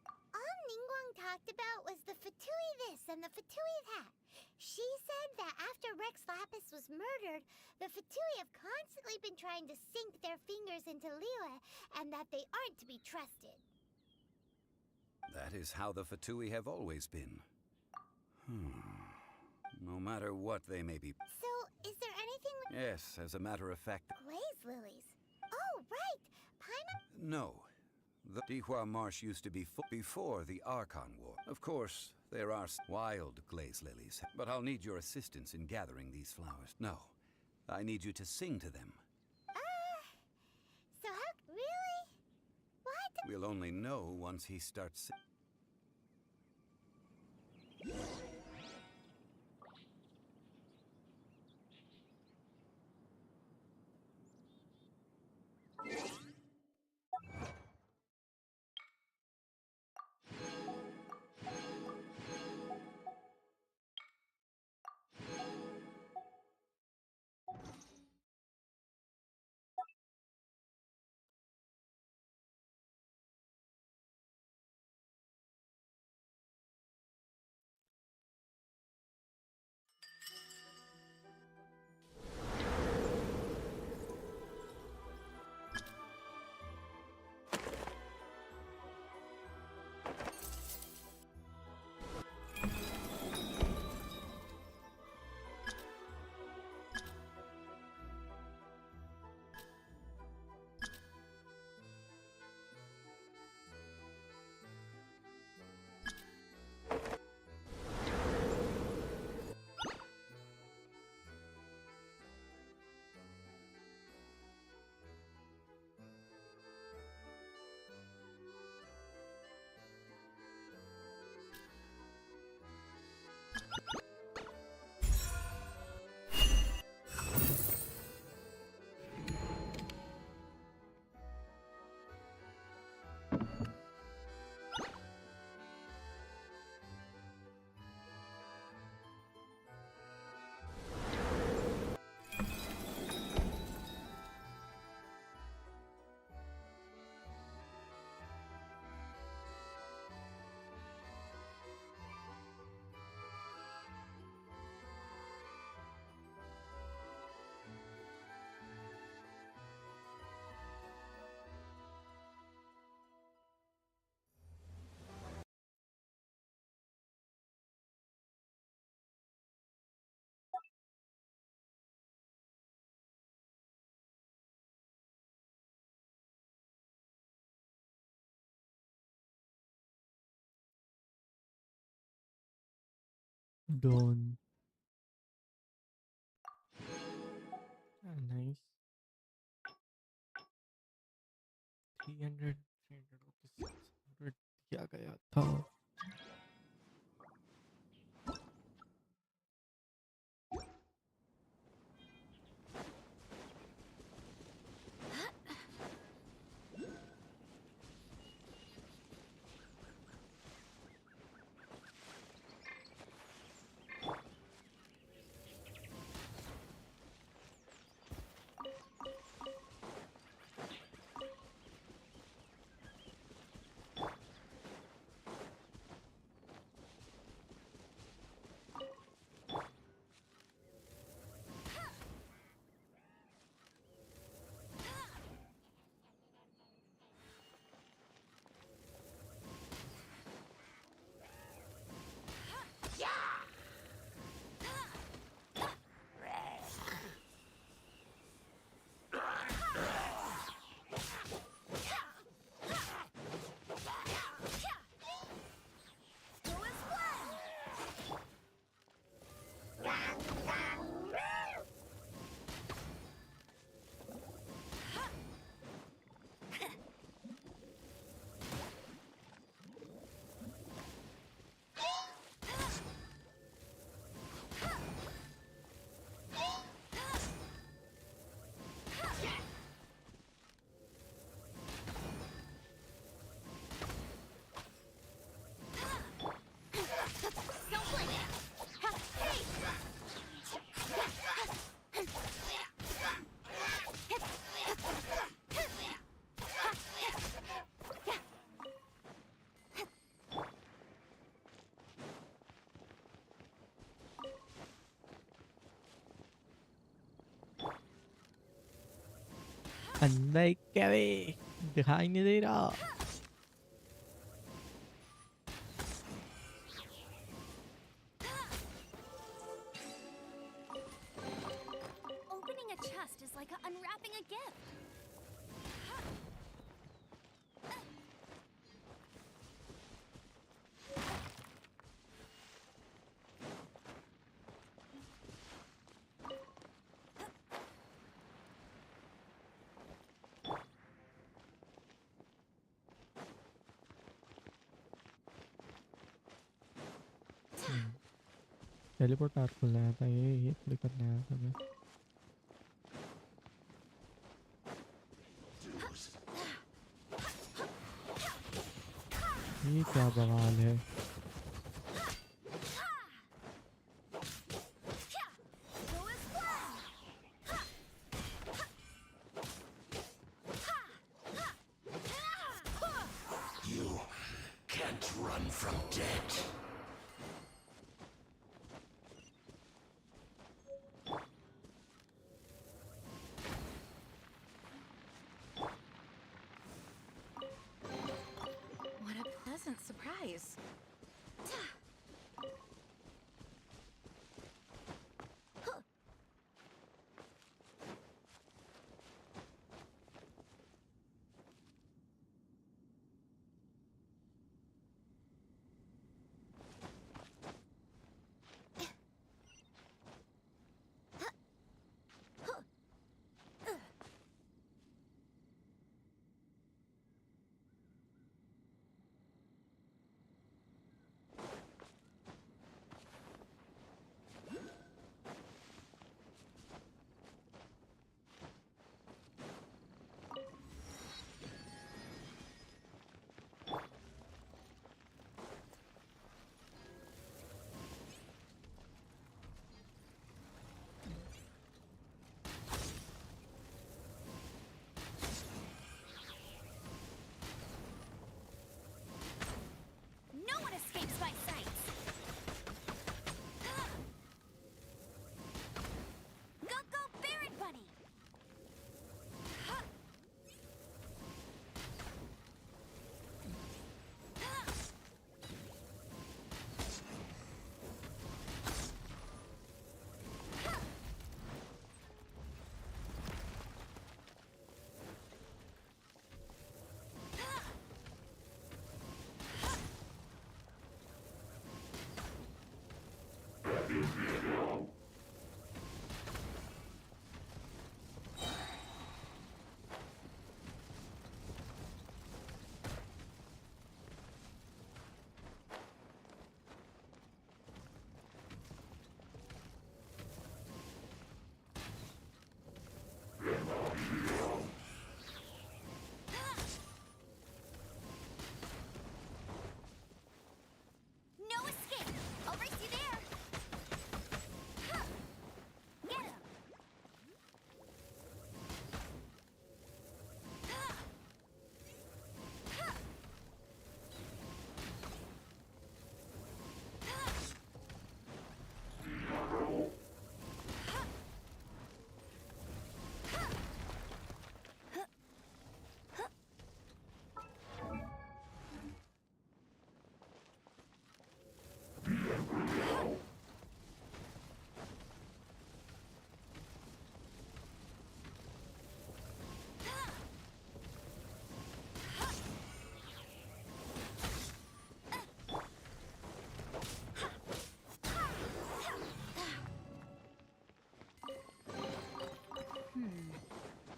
All Ningguang talked about was the Fatui this and the Fatui that. She said that after Rex Lapis was murdered, the Fatui have constantly been trying to sink their fingers into Liyue, and that they aren't to be trusted. That is how the Fatui have always been. No matter what they may be... So, is there anything with... Yes, as a matter of fact... Glaze lilies? Oh, right! Paimon... No. The Dihua Marsh used to be before the Archon War. Of course, there are wild glaze lilies, but I'll need your assistance in gathering these flowers. No, I need you to sing to them. So how... Really? What? We'll only know once he starts Done. Nice. 300 300 600 दिया गया था. अंदर क्या वे दिखाई नहीं दे रहा. Opening a chest is like unwrapping a gift. Teleport आर खुलना आया था. ये थोड़ी करना आया था मैं. ये क्या बवाल है. You can't run from death. What a pleasant surprise. No one escapes my sights. Go, Barret Bunny. No escape. I'll race you there. Get him.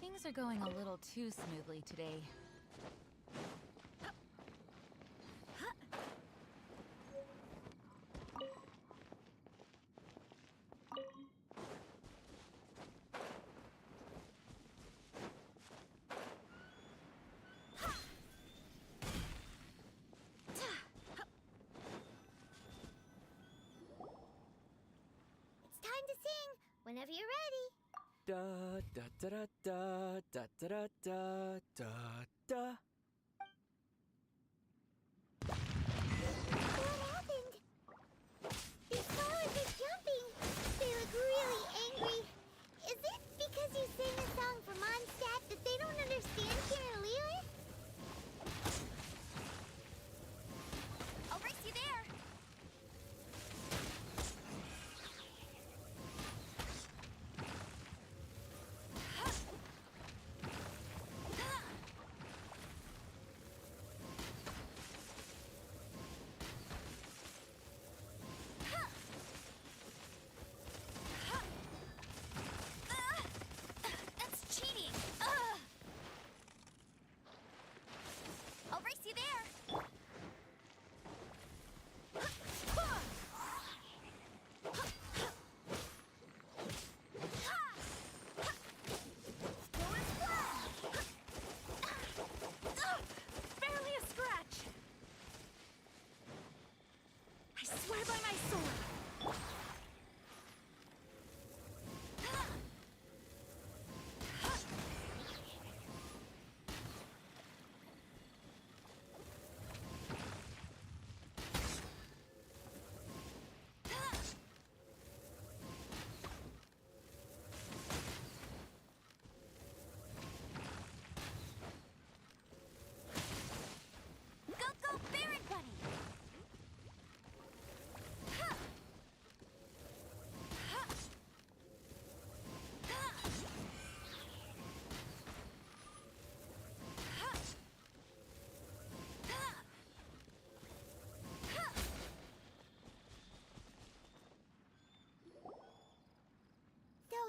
Things are going a little too smoothly today. It's time to sing whenever you're ready. Da da da da da da da da da da. What happened? These flowers are jumping. They look really angry. Is it because you sang a song for Mondstadt that they don't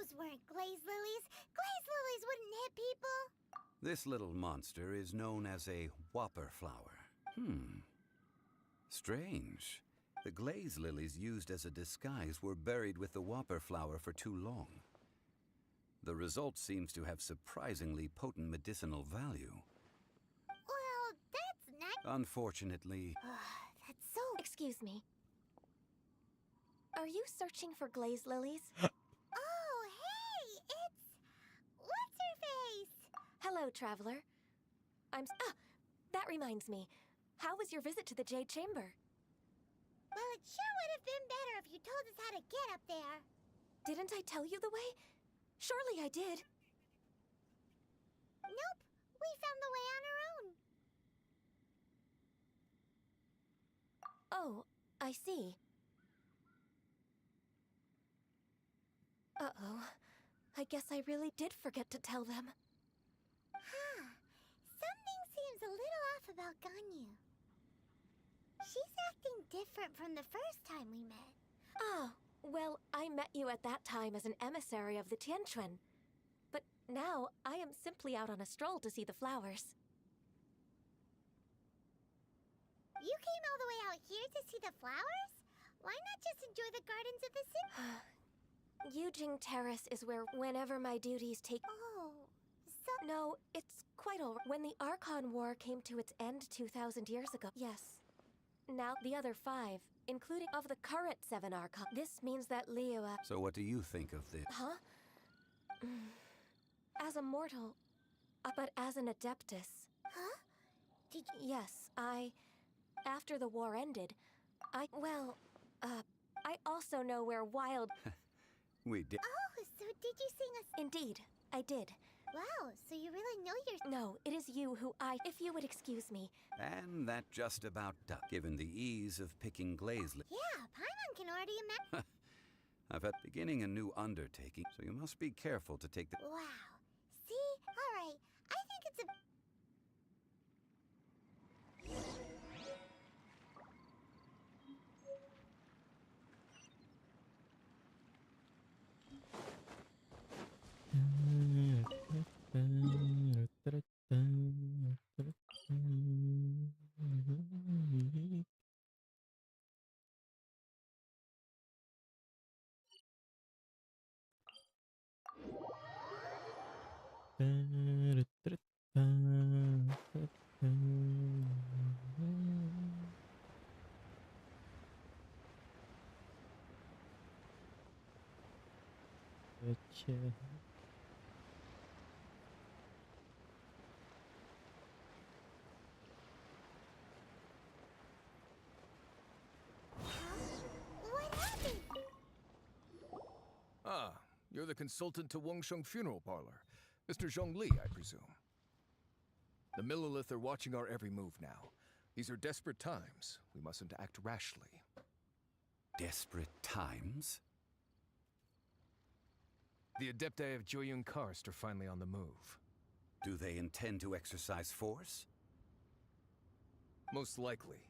Those weren't glaze lilies. Glaze lilies wouldn't hit people. This little monster is known as a whopper flower. Strange. The glaze lilies used as a disguise were buried with the whopper flower for too long. The result seems to have surprisingly potent medicinal value. Well, that's not... Unfortunately... That's so... Excuse me. Are you searching for glaze lilies? Oh, hey! It's... What's-her-face? Hello, traveler. That reminds me. How was your visit to the Jade Chamber? Well, it sure would have been better if you told us how to get up there. Didn't I tell you the way? Surely I did. Nope. We found the way on our own. Oh, I see. Uh-oh. I guess I really did forget to tell them. Huh. Something seems a little off about Ganyu. She's acting different from the first time we met. Ah, well, I met you at that time as an emissary of the Tianquan. But now, I am simply out on a stroll to see the flowers. You came all the way out here to see the flowers? Why not just enjoy the gardens of the city? Yujing Terrace is where whenever my duties take... Oh, so... No, it's quite all right. When the Archon War came to its end 2,000 years ago... Yes. Now, the other 5, including of the current 7 Archon. This means that Liyue... So what do you think of this? Huh? As a mortal, but as an Adeptus... Huh? Did you... Yes, after the war ended, I also know where wild... We did. Oh, so did you sing a... Indeed, I did. Wow, so you really know your... No, it is you who if you would excuse me. And that just about does, given the ease of picking glaze lilies. Yeah, Paimon can already imagine... I've had beginning a new undertaking, so you must be careful to take the... Wow. See? Alright, I think it's a... What happened? Ah, you're the consultant to Wengsheng Funeral Parlor. Mr. Zhongli, I presume. The Millilith are watching our every move now. These are desperate times. We mustn't act rashly. Desperate times? The Adepti of Joyun Karst are finally on the move. Do they intend to exercise force? Most likely.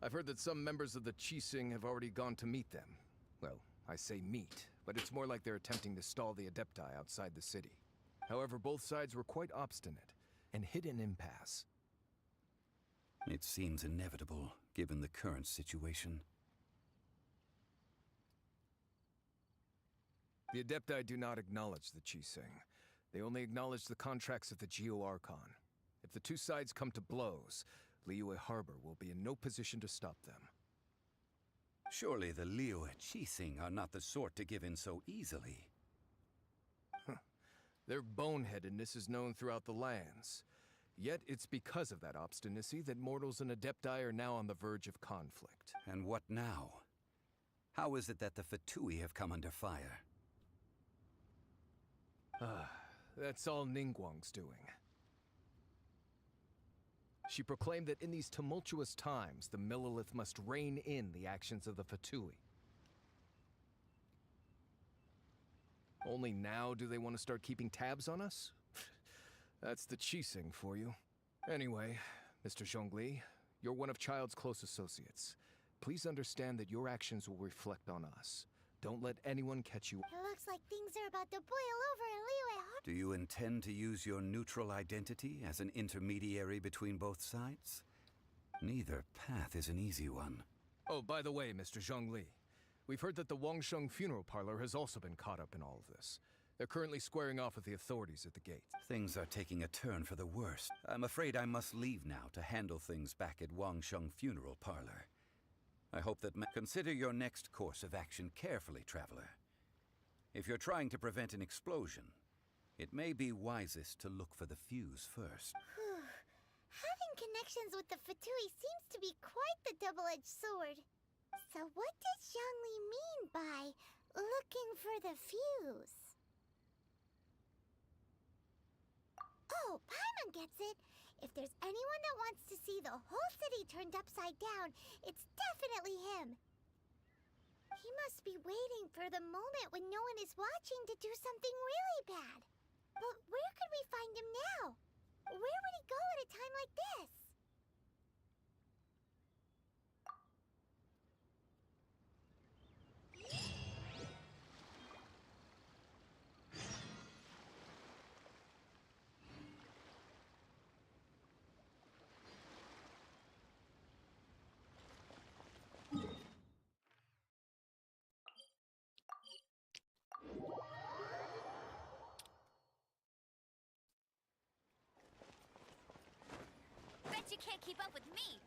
I've heard that some members of the Qixing have already gone to meet them. Well, I say meet, but it's more like they're attempting to stall the Adepti outside the city. However, both sides were quite obstinate and hit an impasse. It seems inevitable, given the current situation. The Adepti do not acknowledge the Qixing. They only acknowledge the contracts of the Geo-Archon. If the two sides come to blows, Liyue Harbor will be in no position to stop them. Surely the Liyue Qixing are not the sort to give in so easily. Their boneheadedness is known throughout the lands. Yet it's because of that obstinacy that mortals and Adepti are now on the verge of conflict. And what now? How is it that the Fatui have come under fire? That's all Ningguang's doing. She proclaimed that in these tumultuous times, the Millilith must rein in the actions of the Fatui. Only now do they want to start keeping tabs on us? That's the Qixing for you. Anyway, Mr. Zhongli, you're one of Child's close associates. Please understand that your actions will reflect on us. Don't let anyone catch you. It looks like things are about to boil over in Liyue. Do you intend to use your neutral identity as an intermediary between both sides? Neither path is an easy one. Oh, by the way, Mr. Zhongli, we've heard that the Wangsheng funeral parlor has also been caught up in all of this. They're currently squaring off with the authorities at the gate. Things are taking a turn for the worse. I'm afraid I must leave now to handle things back at Wangsheng funeral parlor. I hope that consider your next course of action carefully, traveler. If you're trying to prevent an explosion, it may be wisest to look for the fuse first. Having connections with the Fatui seems to be quite the double-edged sword. So what does Zhongli mean by looking for the fuse? Oh, Paimon gets it. If there's anyone that wants to see the whole city turned upside down, it's definitely him. He must be waiting for the moment when no one is watching to do something really bad. But where could we find him now? Where would he go at a time like this? Bet you can't keep up with me.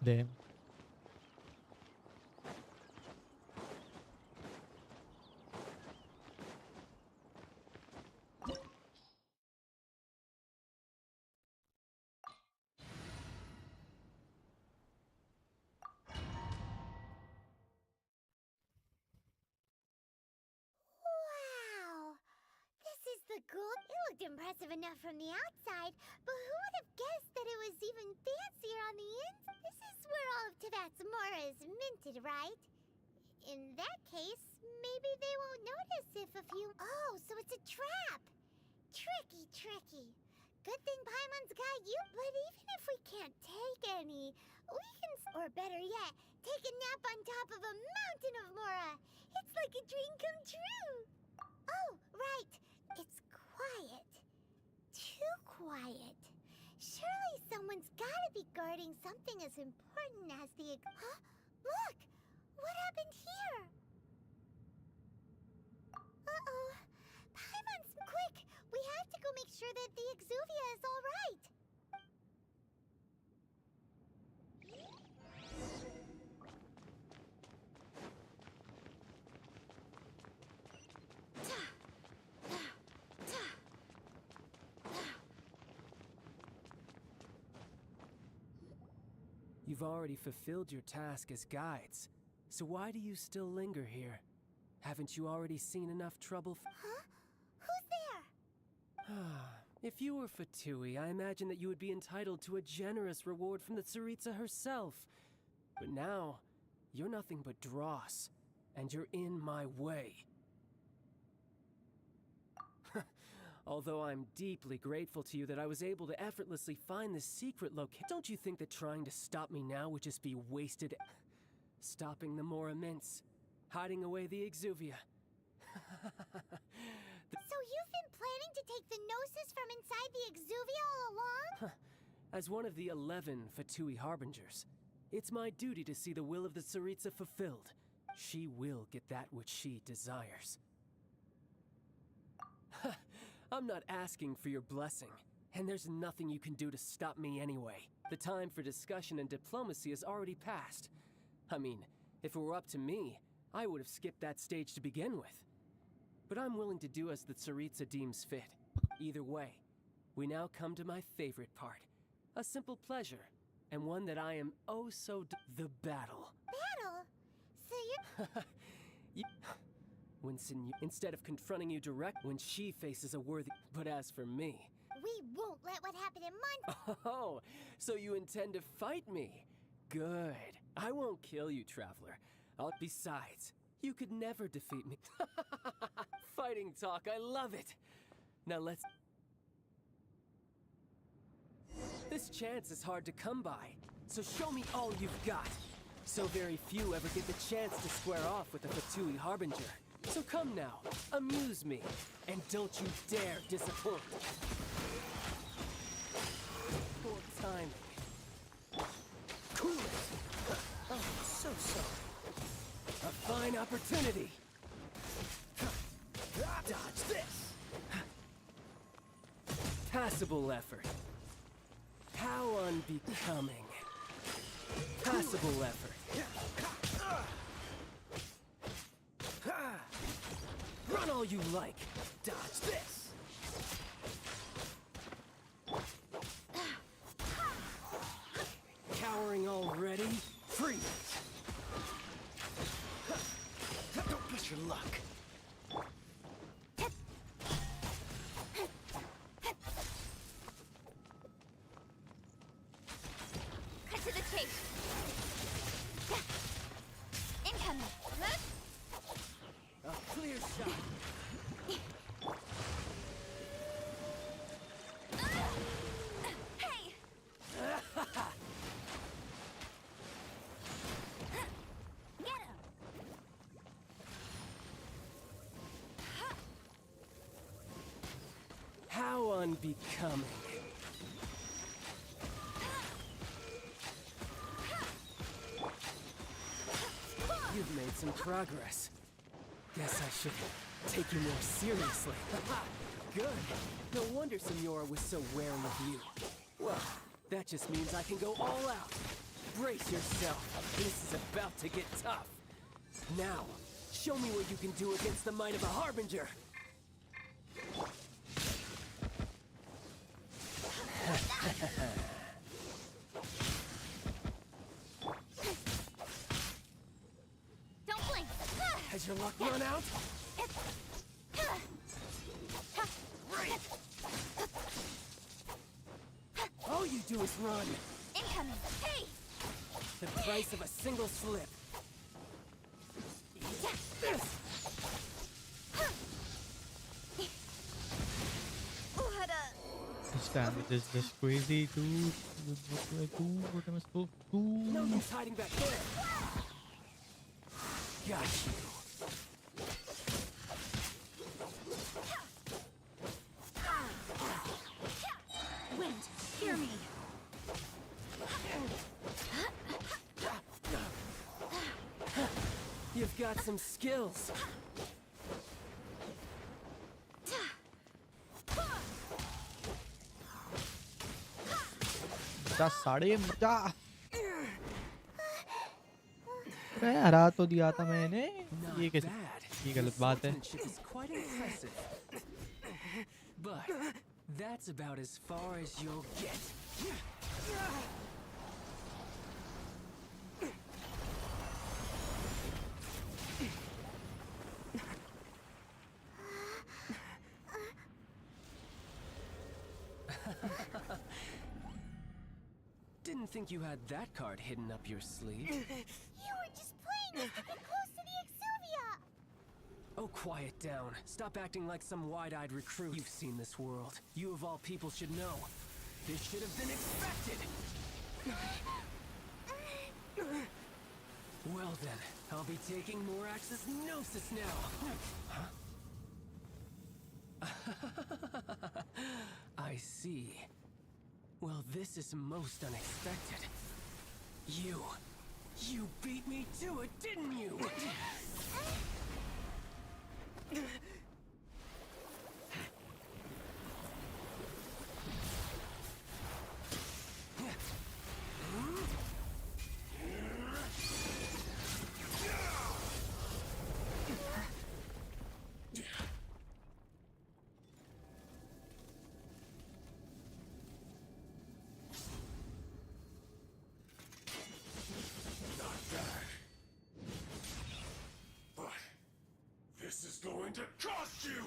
Damn. Wow! This is the gold. It looked impressive enough from the outside, but who would have guessed that it was even fancier on the inside? This is where all of Teyvat's Mora is minted, right? In that case, maybe they won't notice if a few... Oh, so it's a trap! Tricky, tricky. Good thing Paimon's got you. But even if we can't take any, we can... Or better yet, Take a nap on top of a mountain of Mora. It's like a dream come true. Oh, right. It's quiet. Too quiet. Surely someone's gotta be guarding something as important as the... Huh? Look! What happened here? Uh-oh. Paimon, quick! We have to go make sure that the Exuvia is all right. You've already fulfilled your task as guides, so why do you still linger here? Haven't you already seen enough trouble? Huh? Who's there? If you were Fatui, I imagine that you would be entitled to a generous reward from the Tsaritsa herself. But now, you're nothing but dross, and you're in my way. Although I'm deeply grateful to you that I was able to effortlessly find this secret location, don't you think that trying to stop me now would just be wasted? Stopping the Mora Mints, hiding away the Exuvia. So you've been planning to take the Gnosis from inside the Exuvia all along? As one of the 11 Fatui Harbingers, it's my duty to see the will of the Tsaritsa fulfilled. She will get that which she desires. I'm not asking for your blessing, and there's nothing you can do to stop me anyway. The time for discussion and diplomacy has already passed. I mean, if it were up to me, I would have skipped that stage to begin with. But I'm willing to do as the Tsaritsa deems fit. Either way, we now come to my favorite part. A simple pleasure, and one that I am oh so the battle. Battle? So you're... Instead of confronting you direct when she faces a worthy... But as for me... We won't let what happened in Mon... Oh, so you intend to fight me? Good. I won't kill you, Traveler. Besides, you could never defeat me. Fighting talk, I love it. Now let's... This chance is hard to come by, so show me all you've got. So very few ever get the chance to square off with a Fatui Harbinger. So come now, amuse me, and don't you dare disappoint. Poor timing. Cool it. Oh, so sorry. A fine opportunity. Dodge this. Passable effort. How unbecoming. Passable effort. Run all you like. Dodge this. Cowering already? Freeze. Don't push your luck. Cut to the chase. Incoming. A clear shot. Hey! Get him! How unbecoming. You've made some progress. Guess I should take you more seriously. Good. No wonder Senora was so wary of you. Well, that just means I can go all out. Brace yourself. This is about to get tough. Now, show me what you can do against the might of a Harbinger. Don't blink! Has your luck run out? Right. All you do is run. Incoming! Hey! The price of a single slip. What a... understand. It is just crazy, dude. What do I do? What am I supposed to do? No use hiding back there. Got you. Wind, hear me. You've got some skills. मजा साड़े मजा। अरे हरा तो दिया था मैंने। ये कैसे? ये गलत बात है। Swordsmanship is quite impressive. But that's about as far as you'll get. Didn't think you had that card hidden up your sleeve. You were just playing us to get close to the Exuvia! Oh, quiet down. Stop acting like some wide-eyed recruit. You've seen this world. You of all people should know. This should have been expected! Well then, I'll be taking Morax's Gnosis now! Huh? I see. Well, this is most unexpected. You beat me to it, didn't you? This is going to cost you!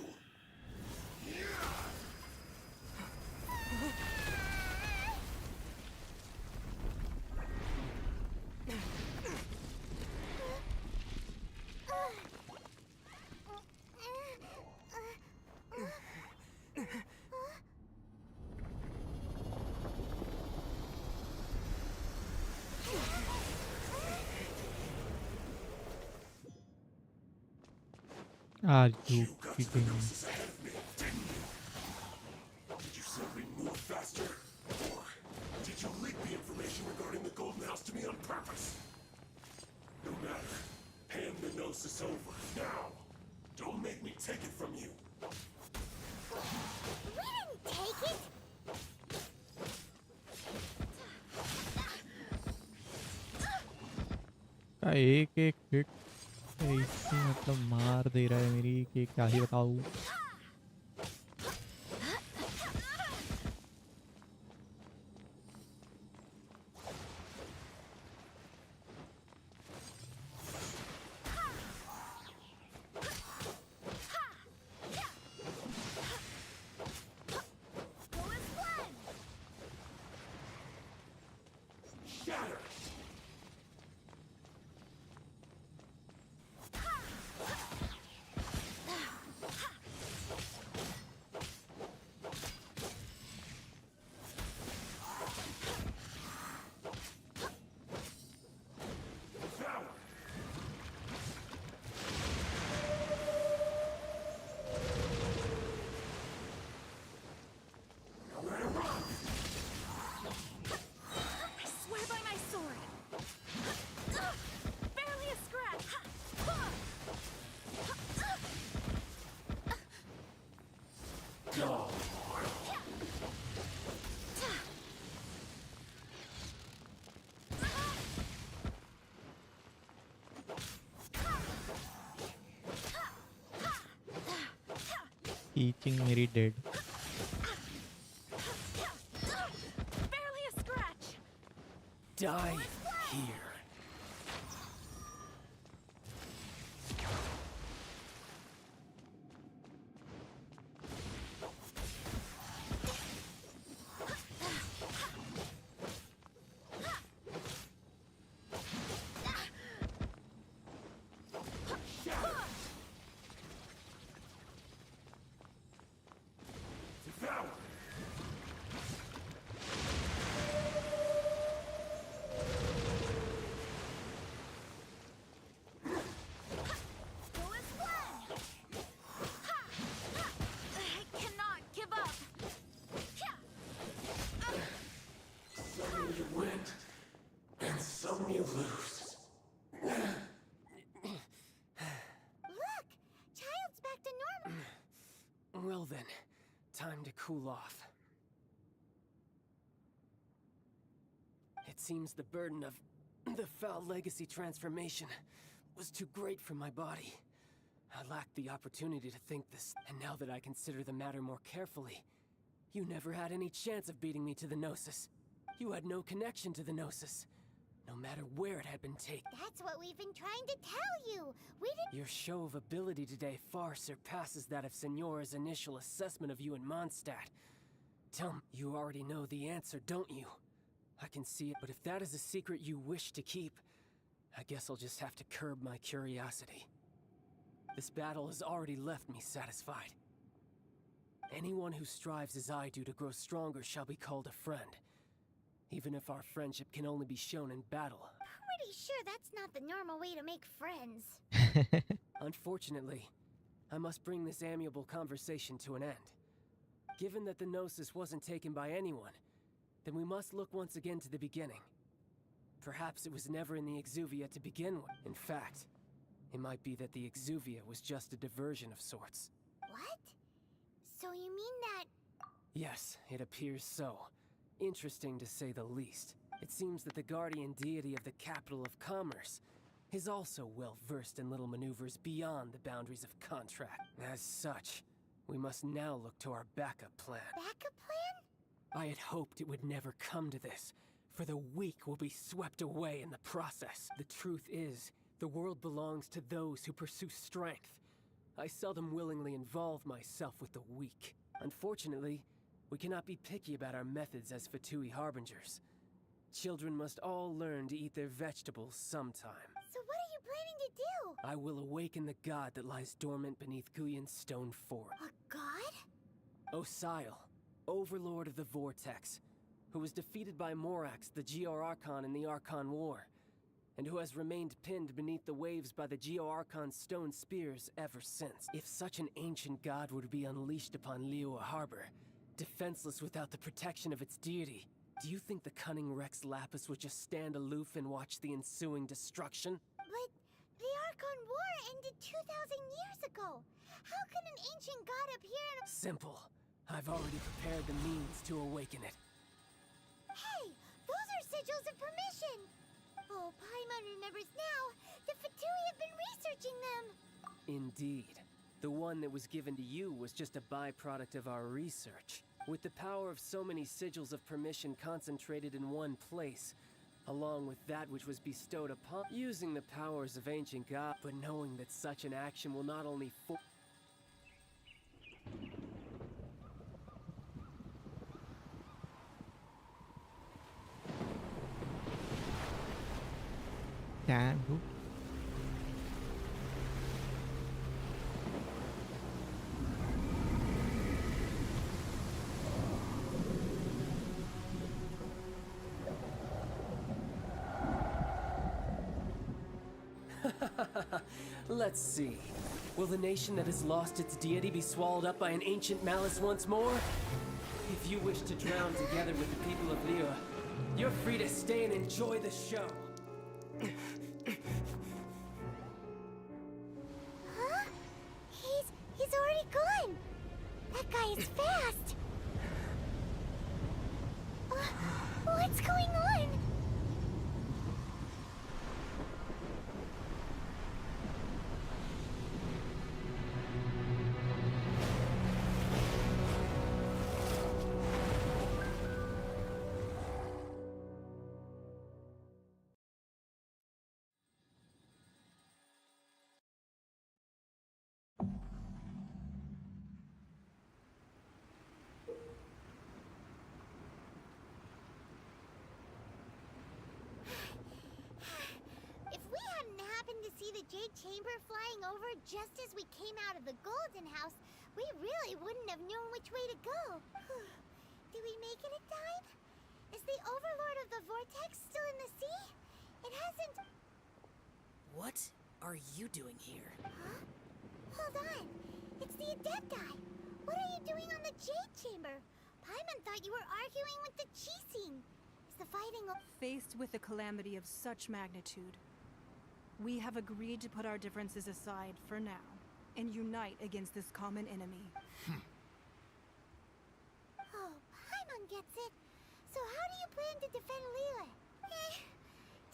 Are you kidding me? Did you simply move faster? Or did you leak the information regarding the Golden House to me on purpose? No matter. Hand the Gnosis over, now! Don't make me take it from you! We didn't take it! का एक एक hit ऐसे मतलब मार दे रहा है मेरी कि क्या ही बताऊं। Teaching मेरी dead. Barely a scratch. Die here. help me lose. Look! Child's back to normal. Well then, time to cool off. It seems the burden of the foul legacy transformation was too great for my body. I lacked the opportunity to think this, and now that I consider the matter more carefully, you never had any chance of beating me to the Gnosis. You had no connection to the Gnosis, no matter where it had been taken. That's what we've been trying to tell you. We didn't. Your show of ability today far surpasses that of Senora's initial assessment of you in Mondstadt. Tell me, you already know the answer, don't you? I can see it, but if that is a secret you wish to keep, I guess I'll just have to curb my curiosity. This battle has already left me satisfied. Anyone who strives as I do to grow stronger shall be called a friend. Even if our friendship can only be shown in battle. Pretty sure that's not the normal way to make friends. Unfortunately, I must bring this amiable conversation to an end. Given that the Gnosis wasn't taken by anyone, then we must look once again to the beginning. Perhaps it was never in the Exuvia to begin with. In fact, it might be that the Exuvia was just a diversion of sorts. What? So you mean that... Yes, it appears so. Interesting to say the least. It seems that the guardian deity of the capital of commerce is also well versed in little maneuvers beyond the boundaries of contract. As such, we must now look to our backup plan. Backup plan? I had hoped it would never come to this, for the weak will be swept away in the process. The truth is, the world belongs to those who pursue strength. I seldom willingly involve myself with the weak. Unfortunately, we cannot be picky about our methods as Fatui Harbingers. Children must all learn to eat their vegetables sometime. So what are you planning to do? I will awaken the god that lies dormant beneath Guyon's stone fort. A god? Osial, overlord of the Vortex, who was defeated by Morax, the Geo-Archon in the Archon War, and who has remained pinned beneath the waves by the Geo-Archon's stone spears ever since. If such an ancient god were to be unleashed upon Liyue Harbor, defenseless without the protection of its deity, do you think the cunning Rex Lapis would just stand aloof and watch the ensuing destruction? But the Archon War ended 2,000 years ago. How can an ancient god appear in a... Simple. I've already prepared the means to awaken it. Hey! Those are sigils of permission! Oh, Paimon remembers now. The Fatui have been researching them. Indeed. The one that was given to you was just a byproduct of our research. With the power of so many sigils of permission concentrated in one place, along with that which was bestowed upon, using the powers of ancient gods, but knowing that such an action will not only Chà, đúng. Let's see. Will the nation that has lost its deity be swallowed up by an ancient malice once more? If you wish to drown together with the people of Liyue, you're free to stay and enjoy the show. Huh? He's already gone. That guy is fast. What's going on? The Jade Chamber flying over just as we came out of the Golden House, we really wouldn't have known which way to go. Did we make it in time? Is the Overlord of the Vortex still in the sea? It hasn't... What are you doing here? Huh? Hold on. It's the Adepti. What are you doing on the Jade Chamber? Paimon thought you were arguing with the Qixing. Is the fighting. Faced with a calamity of such magnitude, we have agreed to put our differences aside for now and unite against this common enemy. Oh, Paimon gets it. So how do you plan to defend Liyue?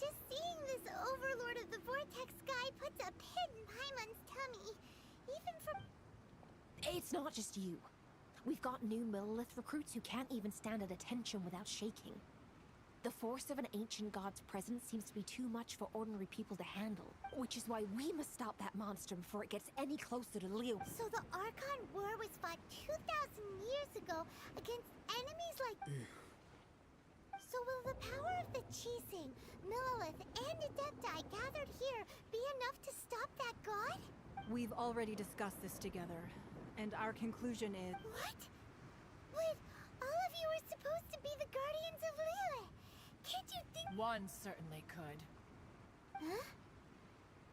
Just seeing this overlord of the Vortex guy puts a pit in Paimon's tummy. Even for... It's not just you. We've got new Millilith recruits who can't even stand at attention without shaking. The force of an ancient god's presence seems to be too much for ordinary people to handle, which is why we must stop that monster before it gets any closer to Liyue. So the Archon War was fought 2,000 years ago against enemies like... So will the power of the Qixing, Millilith, and Adepti gathered here be enough to stop that god? We've already discussed this together, and our conclusion is... What? But all of you are supposed to be the guardians of Liyue. Can't you think... One certainly could. Huh?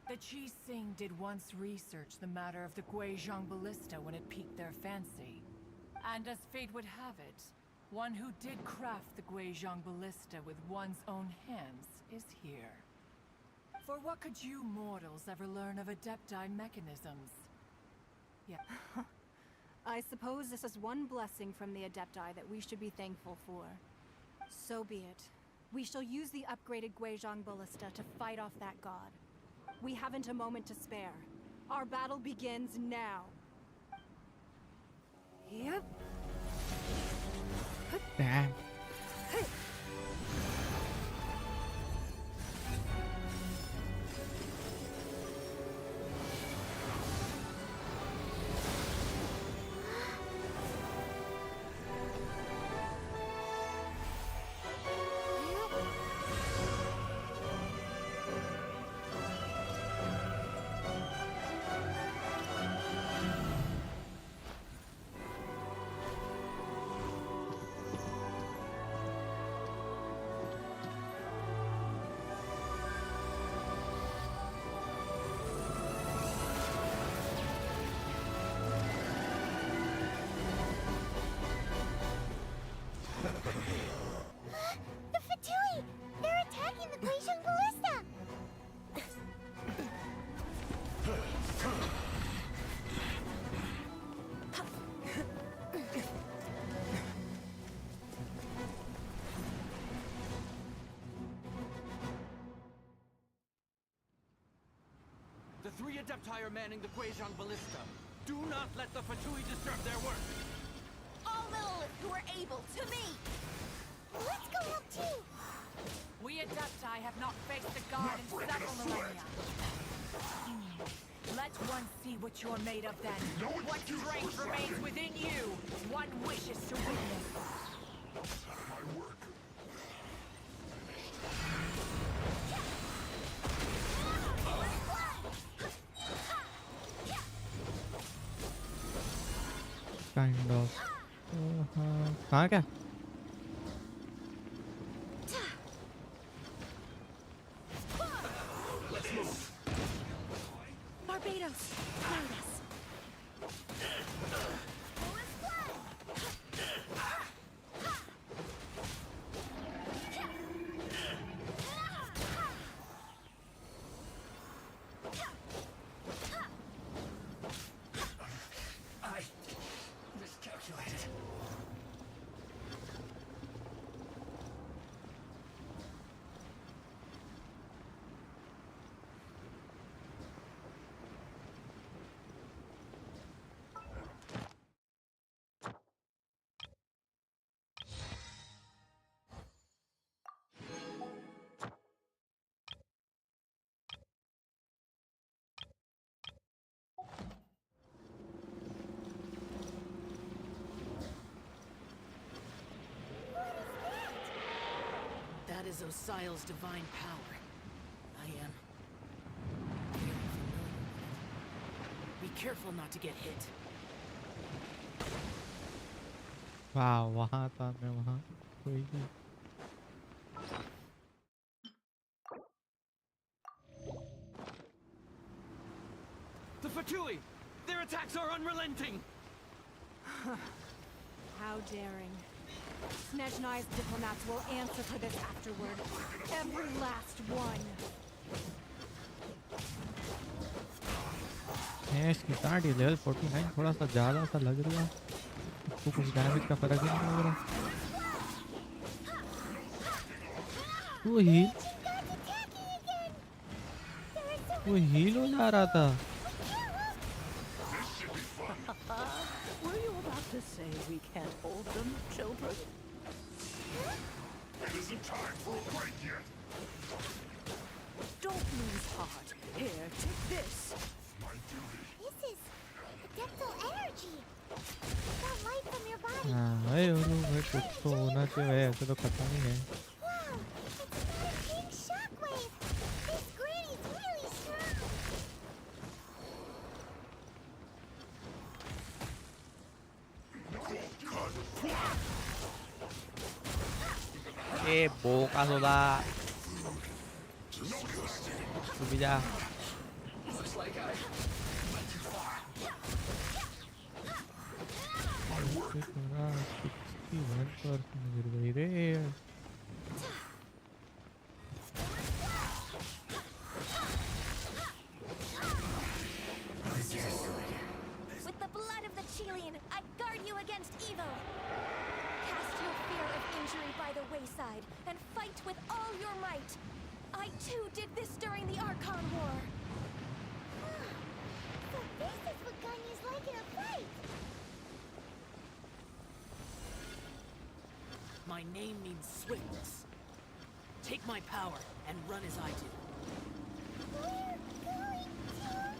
The Qixing did once research the matter of the Guizhong Ballista when it piqued their fancy. And as fate would have it, one who did craft the Guizhong Ballista with one's own hands is here. For what could you mortals ever learn of Adepti mechanisms? Yeah. I suppose this is one blessing from the Adepti that we should be thankful for. So be it. We shall use the upgraded Guizhong Ballista to fight off that god. We haven't a moment to spare. Our battle begins now. Yep. Damn. The Fatui! They're attacking the Guizhong Ballista! The three Adepti are manning the Guizhong Ballista. Do not let the Fatui disturb their work. All Millilith who are able, to me! Let's go up too! We Adepti have not faced a god in several millennia. Let one see what you're made of then. What strength remains within you? One wishes to witness. My work. Kind of. कहाँ क्या? Barbados, guide us. I miscalculated. That is Osial's divine power. I am very familiar with it. Be careful not to get hit. वाह वहाँ था मैं वहाँ कोई नहीं. The Fatui! Their attacks are unrelenting! How daring. Snezhnai's diplomats will answer for this afterward. Every last one. इसकी start level 49 थोड़ा सा ज़्यादा सा लग रहा है। इसको कुछ डैमेज का फर्क ही नहीं लग रहा। वो हील हो जा रहा था। Were you about to say we can't hold them, children? It isn't time for a break yet. Don't lose heart. Here, take this. My duty. This is adeptal energy. That light from your body. हाँ भाई कुछ तो होना चाहिए, ऐसे तो खत्म ही है। Wow, it's not a pink shockwave. This granny's really strong. बोका सोदा तू भी जा। With the blood of the Chilean, I guard you against evil. Cast your fear of injury by the wayside and fight with all your might. I too did this during the Archon War. So this is what Ganya's like in a fight. My name means swiftness. Take my power and run as I do. We're going too fast.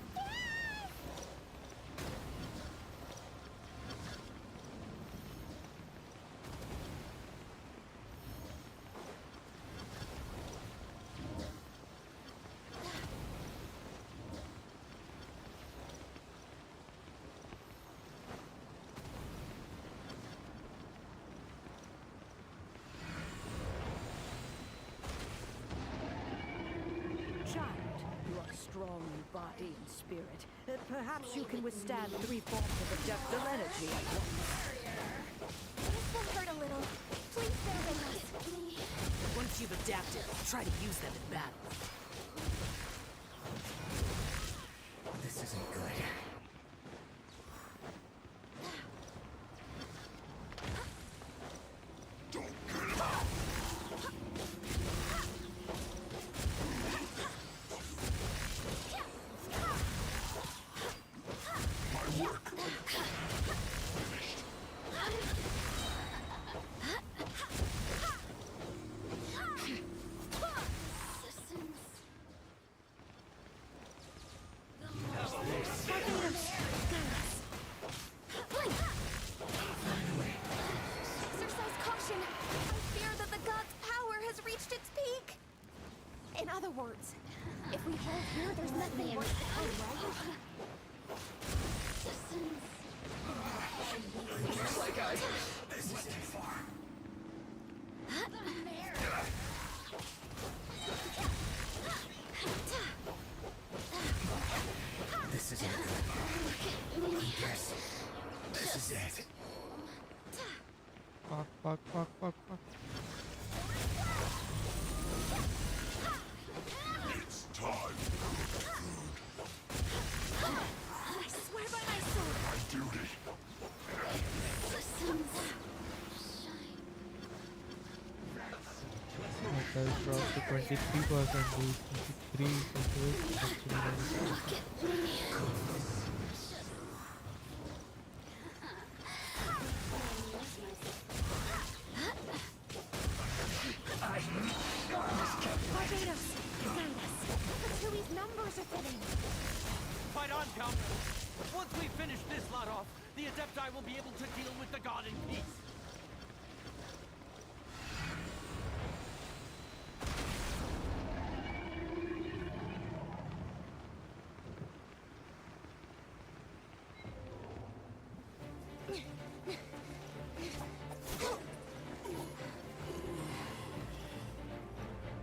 Child, you are strong in body and spirit. Perhaps you can withstand 3 forms of adeptal energy at once. This will hurt a little. Please bear with us. Once you've adapted, try to use them in battle. This isn't good. Exercise caution. I fear that the god's power has reached its peak. In other words, if we hold here, there's nothing worse to come, right? This is too far. This isn't good. Yes. This is it. Fuck. It's time. I swear by my sword. My duty. That dropped to 23%, 23%. Barbados, guide us. Fatoui's numbers are fitting. Fight on, comrades! Once we finish this lot off, the Adepti will be able to deal with the god in peace.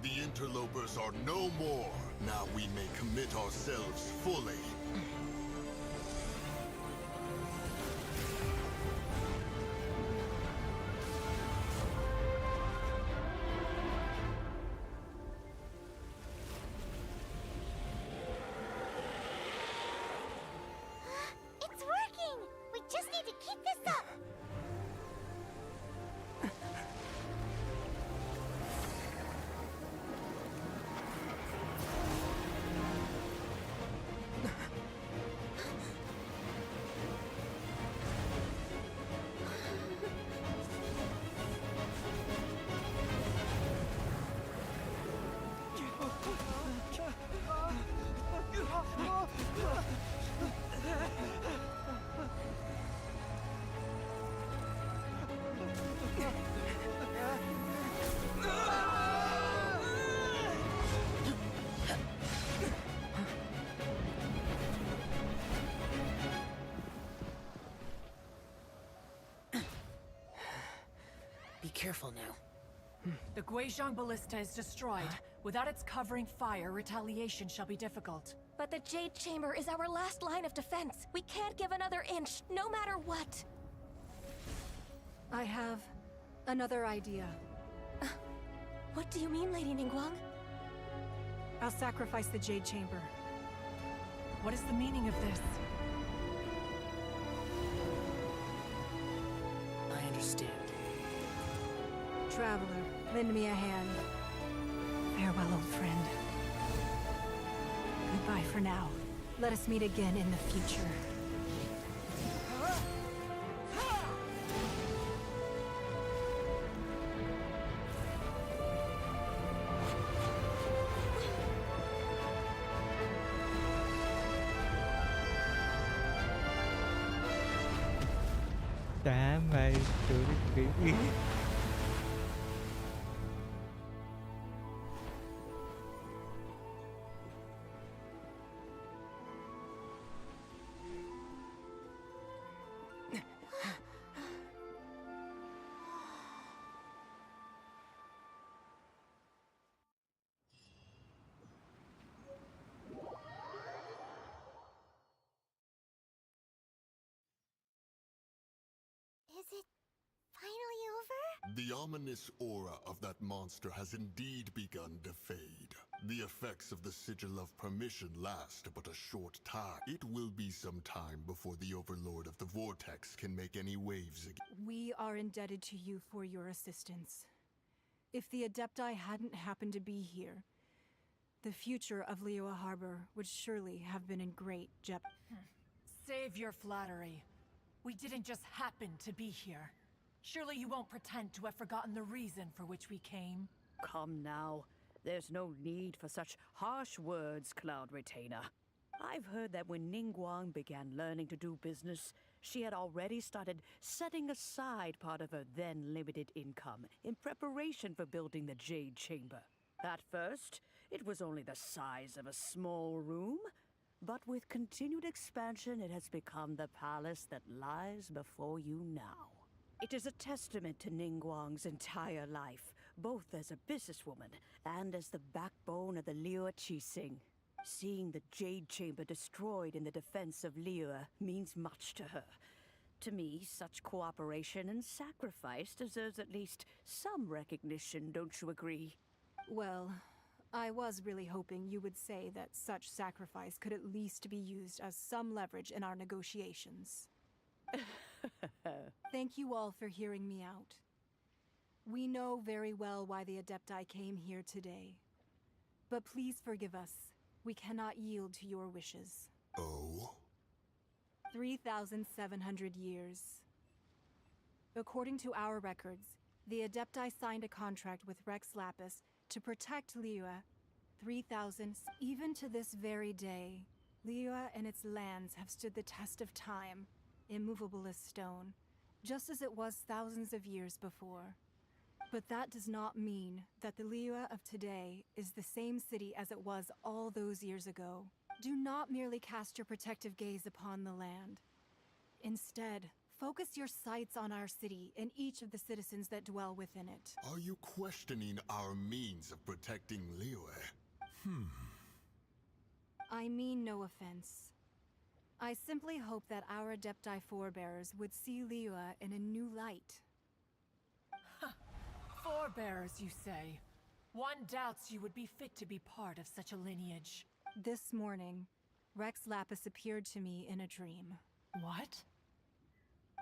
The interlopers are no more. Now we may commit ourselves fully. careful now. The Guizhong Ballista is destroyed. Without its covering fire, retaliation shall be difficult. But the Jade Chamber is our last line of defense. We can't give another inch, no matter what. I have another idea. What do you mean, Lady Ningguang? I'll sacrifice the Jade Chamber. What is the meaning of this? I understand. Traveler, lend me a hand. Farewell, old friend. Goodbye for now. Let us meet again in the future. Damn भाई story creepy Is it finally over? The ominous aura of that monster has indeed begun to fade. The effects of the Sigil of Permission last but a short time. It will be some time before the Overlord of the Vortex can make any waves again. We are indebted to you for your assistance. If the Adepti hadn't happened to be here, the future of Liyue Harbor would surely have been in great jeopardy. Save your flattery. We didn't just happen to be here. Surely you won't pretend to have forgotten the reason for which we came. Come now. There's no need for such harsh words, Cloud Retainer. I've heard that when Ningguang began learning to do business, she had already started setting aside part of her then limited income in preparation for building the Jade Chamber. At first, it was only the size of a small room, but with continued expansion, it has become the palace that lies before you now. It is a testament to Ningguang's entire life, both as a businesswoman and as the backbone of the Liyue Qixing. Seeing the Jade Chamber destroyed in the defense of Liyue means much to her. To me, such cooperation and sacrifice deserves at least some recognition, don't you agree? Well, I was really hoping you would say that such sacrifice could at least be used as some leverage in our negotiations. Thank you all for hearing me out. We know very well why the Adepti came here today. But please forgive us. We cannot yield to your wishes. Oh? 3,700 years. According to our records, the Adepti signed a contract with Rex Lapis to protect Liyue. 3,000. Even to this very day, Liyue and its lands have stood the test of time, immovable as stone, just as it was thousands of years before. But that does not mean that the Liyue of today is the same city as it was all those years ago. Do not merely cast your protective gaze upon the land. Instead, focus your sights on our city and each of the citizens that dwell within it. Are you questioning our means of protecting Liyue? I mean no offense. I simply hope that our Adepti forebears would see Liyue in a new light. Forebearers, you say? One doubts you would be fit to be part of such a lineage. This morning, Rex Lapis appeared to me in a dream. What?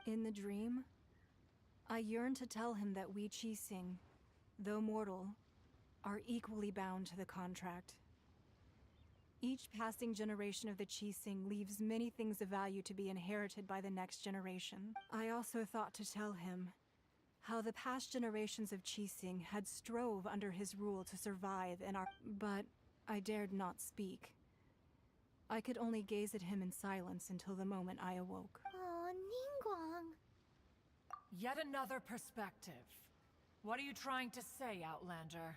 In the dream, I yearned to tell him that we Qixing, though mortal, are equally bound to the contract. Each passing generation of the Qixing leaves many things of value to be inherited by the next generation. I also thought to tell him how the past generations of Qixing had strove under his rule to survive in our... But I dared not speak. I could only gaze at him in silence until the moment I awoke. Oh, Ningguang. Yet another perspective. What are you trying to say, Outlander?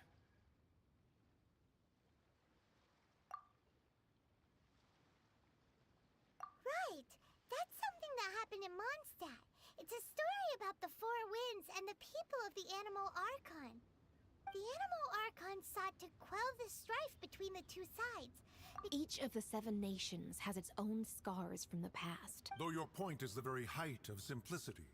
Right. That's something that happened in Mondstadt. It's a story about the four winds and the people of the Animal Archon. The Animal Archon sought to quell the strife between the two sides. Each of the 7 nations has its own scars from the past. Though your point is the very height of simplicity.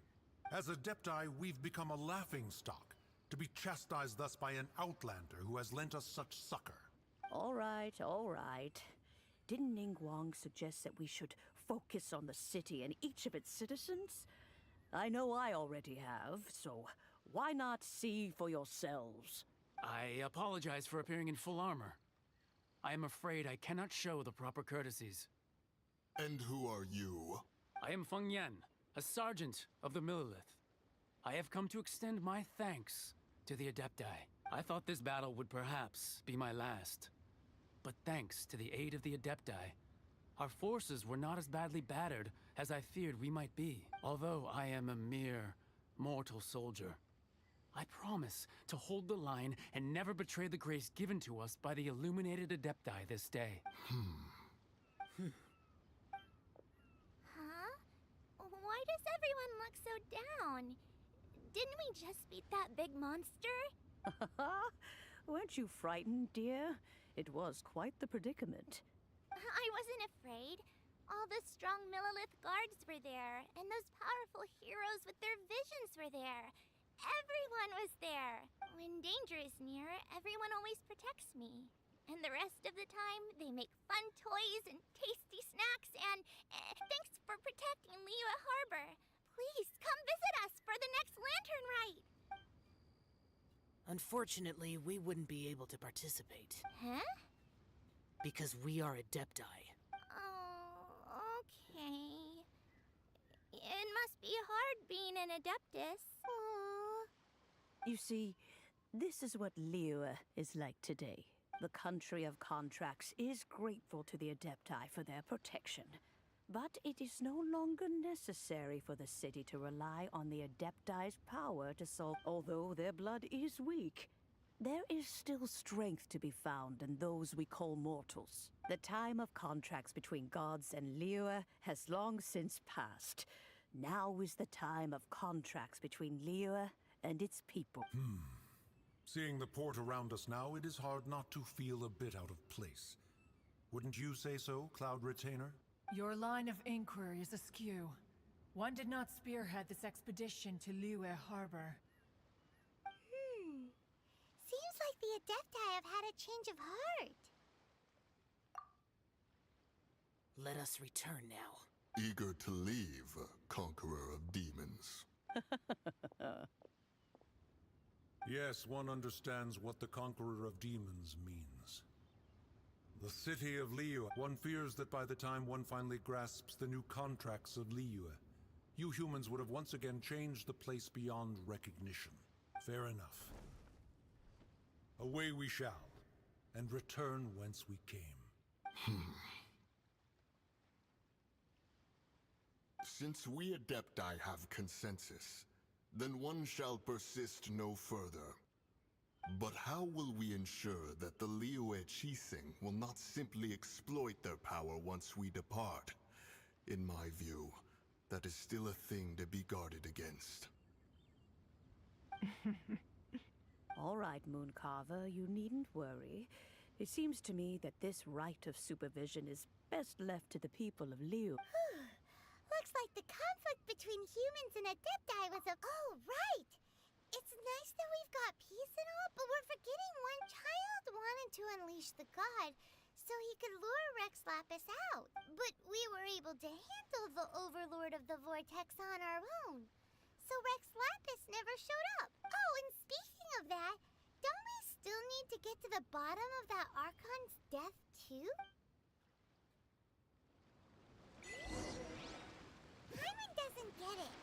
As Adepti, we've become a laughingstock, to be chastised thus by an outlander who has lent us such succor. All right, all right. Didn't Ningguang suggest that we should focus on the city and each of its citizens? I know I already have, so why not see for yourselves? I apologize for appearing in full armor. I am afraid I cannot show the proper courtesies. And who are you? I am Feng Yan, a sergeant of the Millelith. I have come to extend my thanks to the Adepti. I thought this battle would perhaps be my last. But thanks to the aid of the Adepti, our forces were not as badly battered as I feared we might be. Although I am a mere mortal soldier, I promise to hold the line and never betray the grace given to us by the illuminated Adepti this day. Huh? Why does everyone look so down? Didn't we just beat that big monster? Weren't you frightened, dear? It was quite the predicament. I wasn't afraid. All the strong Millelith guards were there, and those powerful heroes with their visions were there. Everyone was there. When danger is near, everyone always protects me. And the rest of the time, they make fun toys and tasty snacks and thanks for protecting Liyue Harbor. Please, come visit us for the next lantern rite. Unfortunately, we wouldn't be able to participate. Huh? Because we are Adepti. Oh, okay. It must be hard being an Adeptus. You see, this is what Liyue is like today. The country of contracts is grateful to the Adepti for their protection. But it is no longer necessary for the city to rely on the Adepti's power to solve. Although their blood is weak, there is still strength to be found in those we call mortals. The time of contracts between gods and Liyue has long since passed. Now is the time of contracts between Liyue and its people. Seeing the port around us now, it is hard not to feel a bit out of place. Wouldn't you say so, Cloud Retainer? Your line of inquiry is askew. One did not spearhead this expedition to Liyue Harbor. Seems like the Adepti have had a change of heart. Let us return now. Eager to leave, Conqueror of Demons. Yes, one understands what the Conqueror of Demons means. The city of Liyue. One fears that by the time one finally grasps the new contracts of Liyue, you humans would have once again changed the place beyond recognition. Fair enough. Away we shall, and return whence we came. Since we Adepti have consensus, then one shall persist no further. But how will we ensure that the Liyue Qixing will not simply exploit their power once we depart? In my view, that is still a thing to be guarded against. All right, Mooncarver, you needn't worry. It seems to me that this right of supervision is best left to the people of Liyue. Looks like the conflict between humans and Adepti was a... Oh, right! It's nice that we've got peace and all, but we're forgetting one child wanted to unleash the god so he could lure Rex Lapis out. But we were able to handle the Overlord of the Vortex on our own. So Rex Lapis never showed up. Oh, and speaking of that, don't we still need to get to the bottom of that Archon's death, too? Hyman doesn't get it.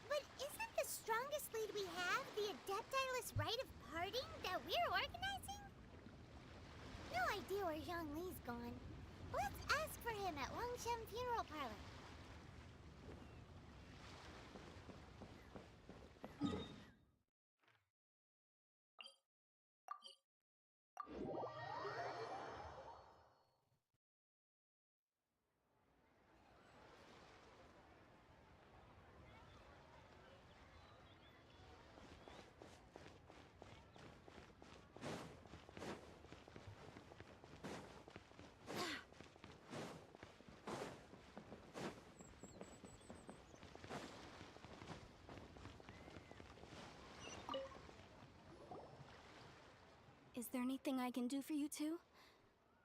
But isn't the strongest lead we have the Adepti-less rite of parting that we're organizing? No idea where Zhang Li's gone. Let's ask for him at Wangshem Funeral Parlor. Is there anything I can do for you two?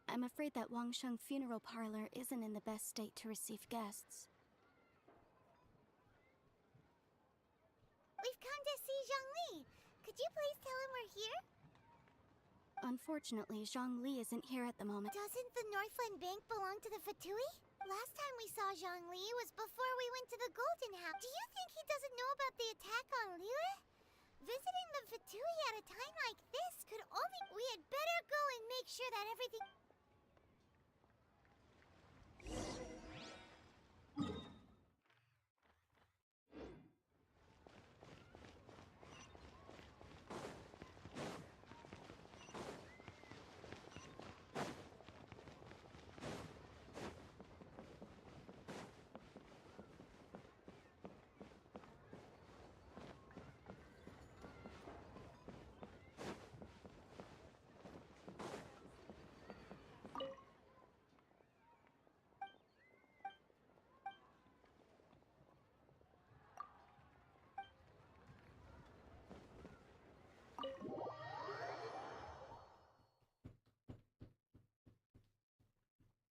I'm afraid that Wangsheng funeral parlor isn't in the best state to receive guests. We've come to see Zhongli. Could you please tell him we're here? Unfortunately, Zhongli isn't here at the moment. Doesn't the Northland Bank belong to the Fatui? Last time we saw Zhongli was before we went to the Golden House. Do you think he doesn't know about the attack on Liyue? Visiting the Fatui at a time like this could only... We had better go and make sure that everything...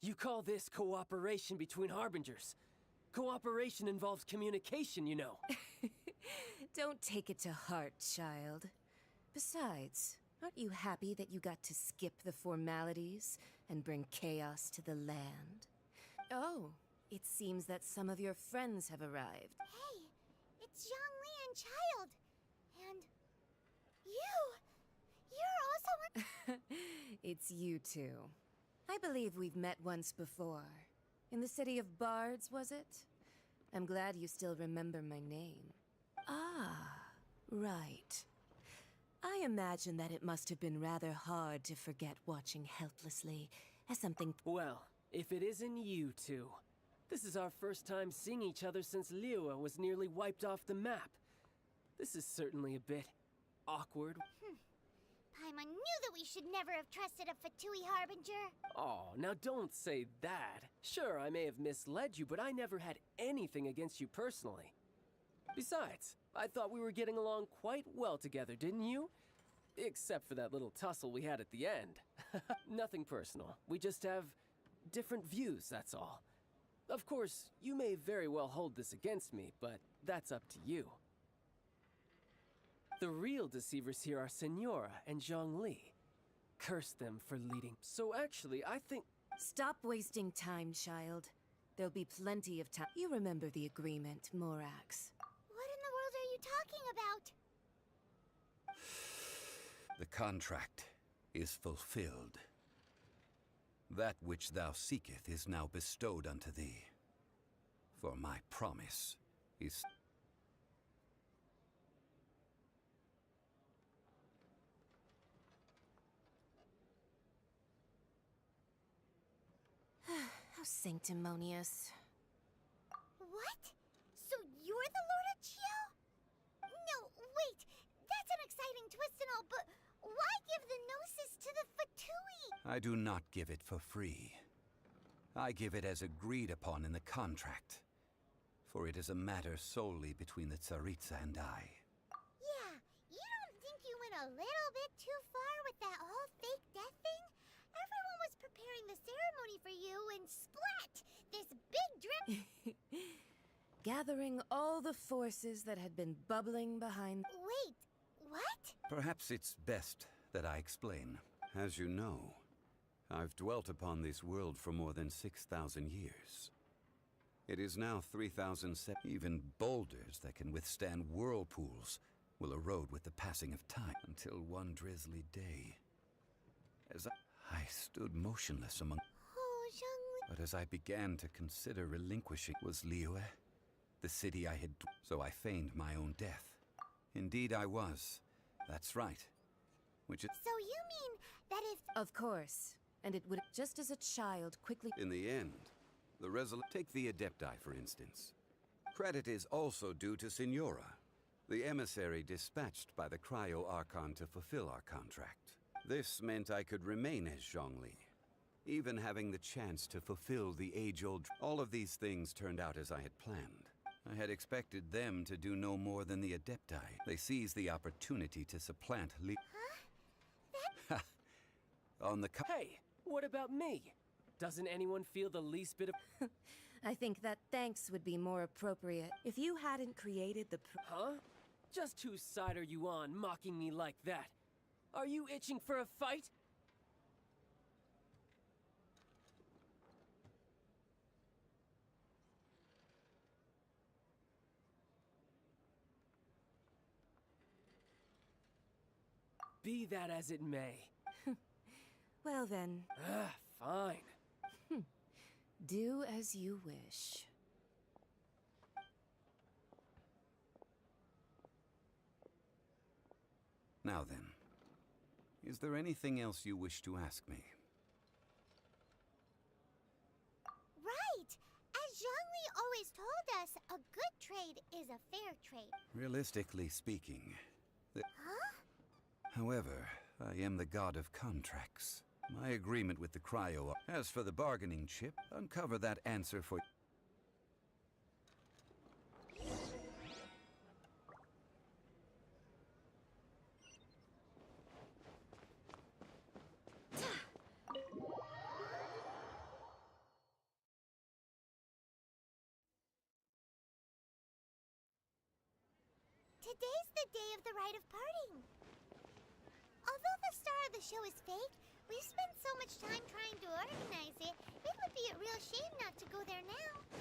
You call this cooperation between Harbingers? Cooperation involves communication, you know. Don't take it to heart, child. Besides, aren't you happy that you got to skip the formalities and bring chaos to the land? Oh, it seems that some of your friends have arrived. Hey, it's Zhongli and Child. And... You're also one... It's you two. I believe we've met once before. In the city of Bards, was it? I'm glad you still remember my name. Ah, right. I imagine that it must have been rather hard to forget watching helplessly as something... Well, if it isn't you two. This is our first time seeing each other since Liyue was nearly wiped off the map. This is certainly a bit awkward. Paimon knew that we should never have trusted a Fatui Harbinger. Oh, now don't say that. Sure, I may have misled you, but I never had anything against you personally. Besides, I thought we were getting along quite well together, didn't you? Except for that little tussle we had at the end. Nothing personal. We just have different views, that's all. Of course, you may very well hold this against me, but that's up to you. The real deceivers here are Senora and Zhongli. Curse them for leading. So actually, I think... Stop wasting time, child. There'll be plenty of time. You remember the agreement, Morax. What in the world are you talking about? The contract is fulfilled. That which thou seeketh is now bestowed unto thee. For my promise is... How sanctimonious. What? So you're the Lord of Chio? No, wait. That's an exciting twist and all, but why give the Gnosis to the Fatui? I do not give it for free. I give it as agreed upon in the contract. For it is a matter solely between the Tsaritsa and I. Yeah, you don't think you went a little bit too far with that whole fake death thing? Everyone was preparing the ceremony for you and splat! This big drip... Gathering all the forces that had been bubbling behind... Wait, what? Perhaps it's best that I explain. As you know, I've dwelt upon this world for more than 6,000 years. It is now 3,007. Even boulders that can withstand whirlpools will erode with the passing of time until one drizzly day. As I stood motionless among... Oh, Zhongli... But as I began to consider relinquishing was Liyue, the city I had... So I feigned my own death. Indeed I was. That's right. Which is... So you mean that if... Of course. And it would... Just as a child quickly... In the end, the Take the Adepti, for instance. Credit is also due to Senora, the emissary dispatched by the Cryo Archon to fulfill our contract. This meant I could remain as Zhongli, even having the chance to fulfill the age-old... All of these things turned out as I had planned. I had expected them to do no more than the Adepti. They seized the opportunity to supplant Huh? On the Hey, what about me? Doesn't anyone feel the least bit of... I think that thanks would be more appropriate if you hadn't created the Huh? Just whose side are you on, mocking me like that? Are you itching for a fight? Be that as it may. Well then. Fine. Do as you wish. Now then, is there anything else you wish to ask me? Right! As Zhongli always told us, a good trade is a fair trade. Realistically speaking, Huh? however, I am the god of contracts. My agreement with the cryo... As for the bargaining chip, uncover that answer for... Today's the day of the rite of parting. Although the star of the show is fake, we've spent so much time trying to organize it, it would be a real shame not to go there now.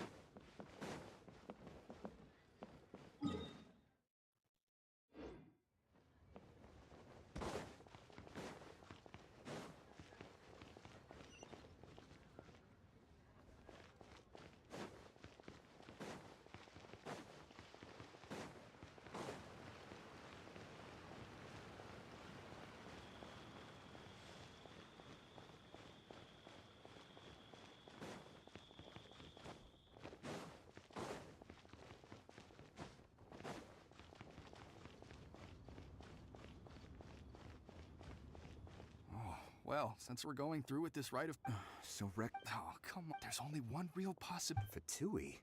Well, since we're going through with this rite of... So Oh, come on. There's only one real possibility. Fatui?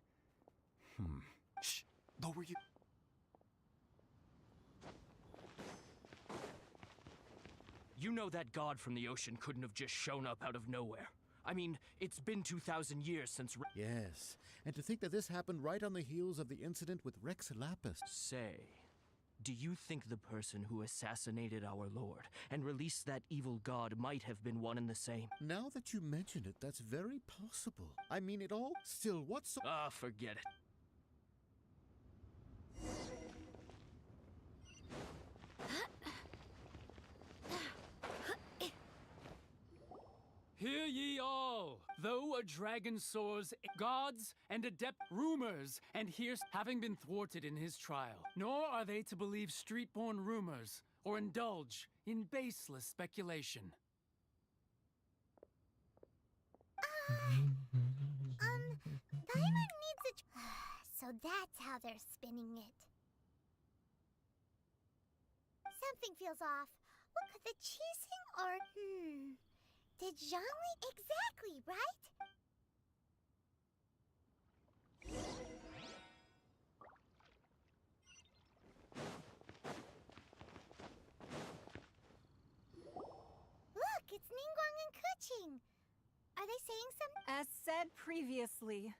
Shh. Lower you... You know that god from the ocean couldn't have just shown up out of nowhere. I mean, it's been 2,000 years since... Yes, and to think that this happened right on the heels of the incident with Rex Lapis. Say, do you think the person who assassinated our lord and released that evil god might have been one and the same? Now that you mention it, that's very possible. I mean, it all... Still, what's so... Forget it. Hear ye all! Though a dragon soars, gods and adept rumors, and hears having been thwarted in his trial. Nor are they to believe street-born rumors, or indulge in baseless speculation. Paimon needs a... So that's how they're spinning it. Something feels off. What could the cheesing or... Did Zhongli exactly, right? Look, it's Ningguang and Kuching. Are they saying something? As said previously,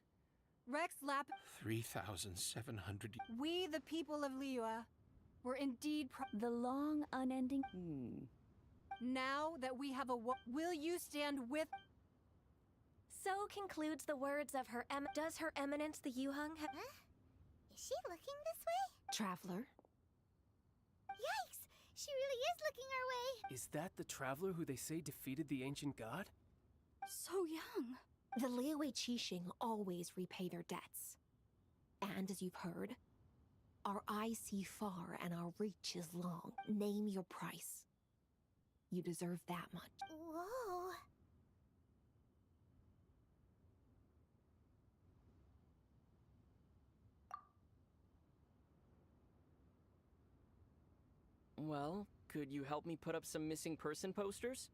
Rex Lap... 3,700... We, the people of Liyue, were indeed the long, unending... Now that we have a will you stand with... So concludes the words of her Does Her Eminence the Yuheng have... Huh? Is she looking this way? Traveler? Yikes! She really is looking our way! Is that the traveler who they say defeated the ancient god? So young. The Liyue Qixing always repay their debts. And as you've heard, our eyes see far and our reach is long. Name your price. You deserve that much. Whoa. Well, could you help me put up some missing person posters?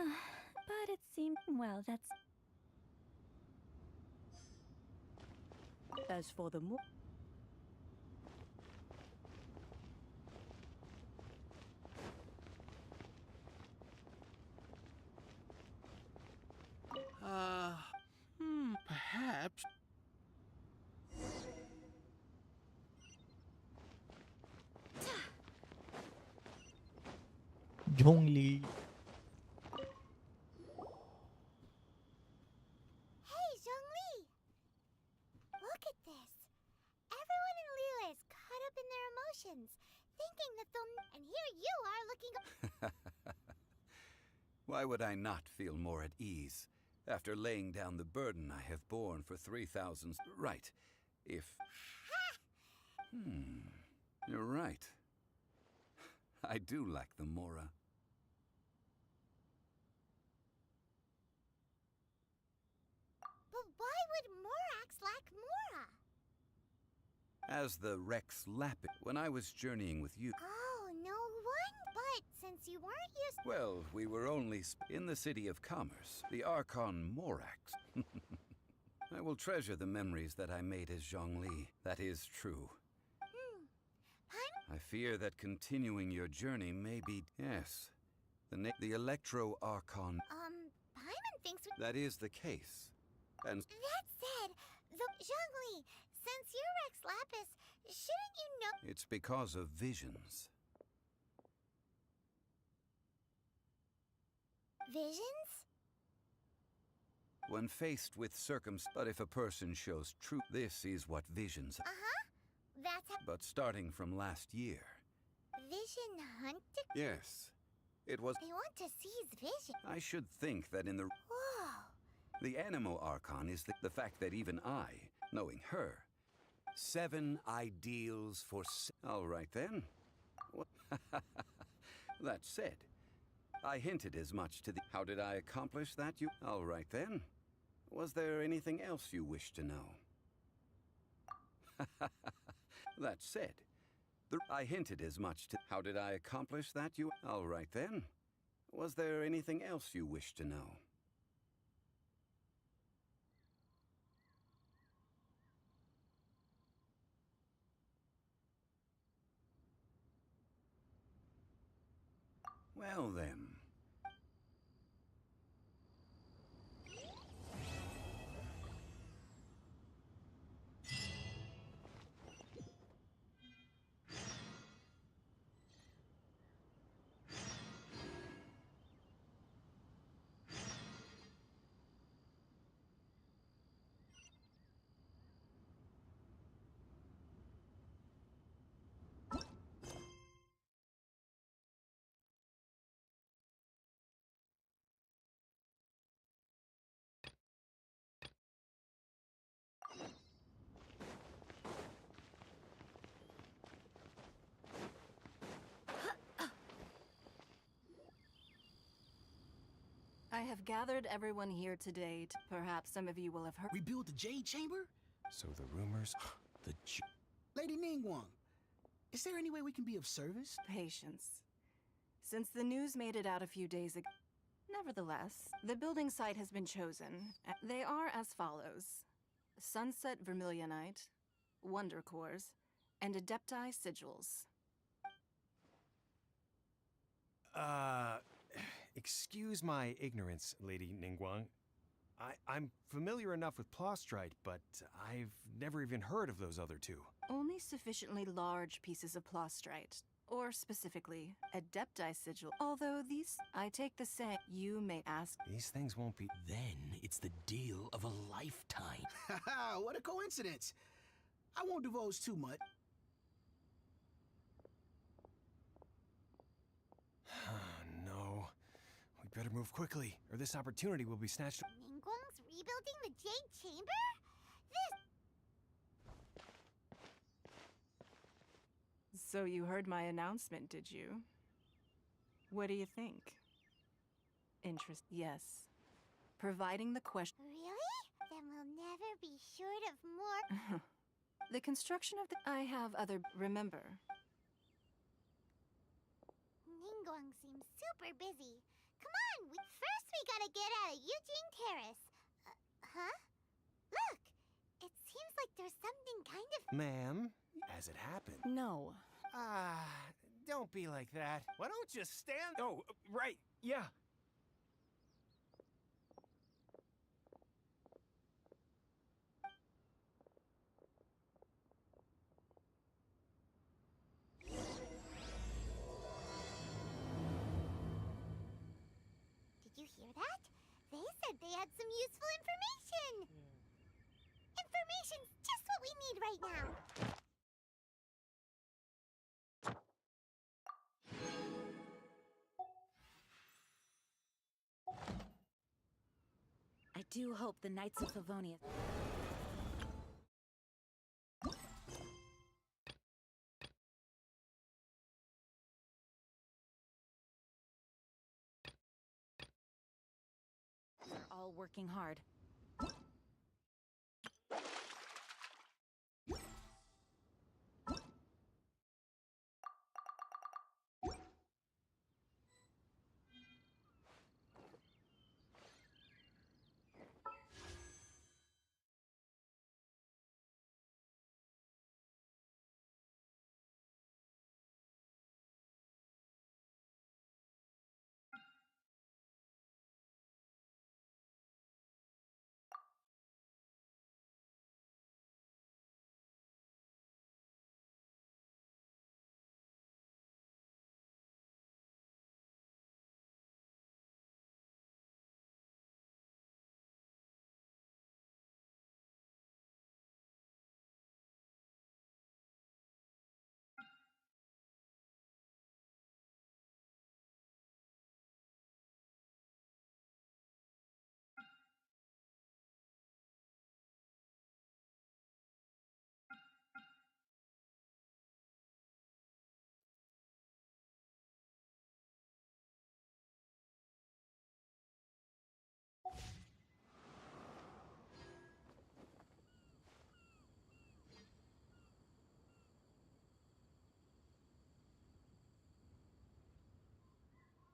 But it seemed, well, that's... As for the mo- Perhaps. Zhongli. Hey, Zhongli! Look at this. Everyone in Liyue is caught up in their emotions, thinking that they'll... And here you are looking... Why would I not feel more at ease after laying down the burden I have borne for 3,000... Right. If... You're right. I do lack the Mora. But why would Morax lack Mora? As the Rex Lapid, when I was journeying with you... Oh, no one. But since you weren't used... Well, we were only in the city of commerce, the Archon Morax. I will treasure the memories that I made as Zhongli. That is true. I fear that continuing your journey may be... Yes. The Electro Archon... Paimon thinks... That is the case. And... That said, Zhongli, since you're Rex Lapis, shouldn't you know... It's because of visions. Visions? When faced with But if a person shows truth, this is what visions... That's how... But starting from last year... Vision hunting? Yes. It was... They want to seize vision. I should think that in the... Whoa. The Animo Archon is the fact that even I, knowing her... 7 ideals for... All right then. That said, I hinted as much to the... How did I accomplish that? All right then. Was there anything else you wish to know? That said, I hinted as much to... How did I accomplish that? All right then. Was there anything else you wish to know? Well then. I have gathered everyone here today. Perhaps some of you will have heard. Rebuild the Jade Chamber? So the rumors... Lady Ningguang, is there any way we can be of service? Patience. Since the news made it out a few days ago. Nevertheless, the building site has been chosen. They are as follows. Sunset Vermilionite, Wonder Cores, and Adepti Sigils. Excuse my ignorance, Lady Ningguang. I'm familiar enough with Plostrite, but I've never even heard of those other two. Only sufficiently large pieces of Plostrite, or specifically, Adepti Sigil. Although these, I take the same. You may ask. These things won't be... Then it's the deal of a lifetime. Haha, what a coincidence. I won't divulge too much. No. We better move quickly, or this opportunity will be snatched... Ningguang's rebuilding the Jade Chamber? So you heard my announcement, did you? What do you think? Yes. Providing the question... Really? Then we'll never be short of more... The construction of the... I have other... Remember. Ningguang seems super busy. Come on, first we gotta get out of Eugene Terrace. Huh? Look! It seems like there's something kind of... Ma'am, as it happened. No. Don't be like that. Why don't you stand... Oh, right, yeah. Did you hear that? They said they had some useful information. Information's just what we need right now. I do hope the Knights of Livonia... are all working hard.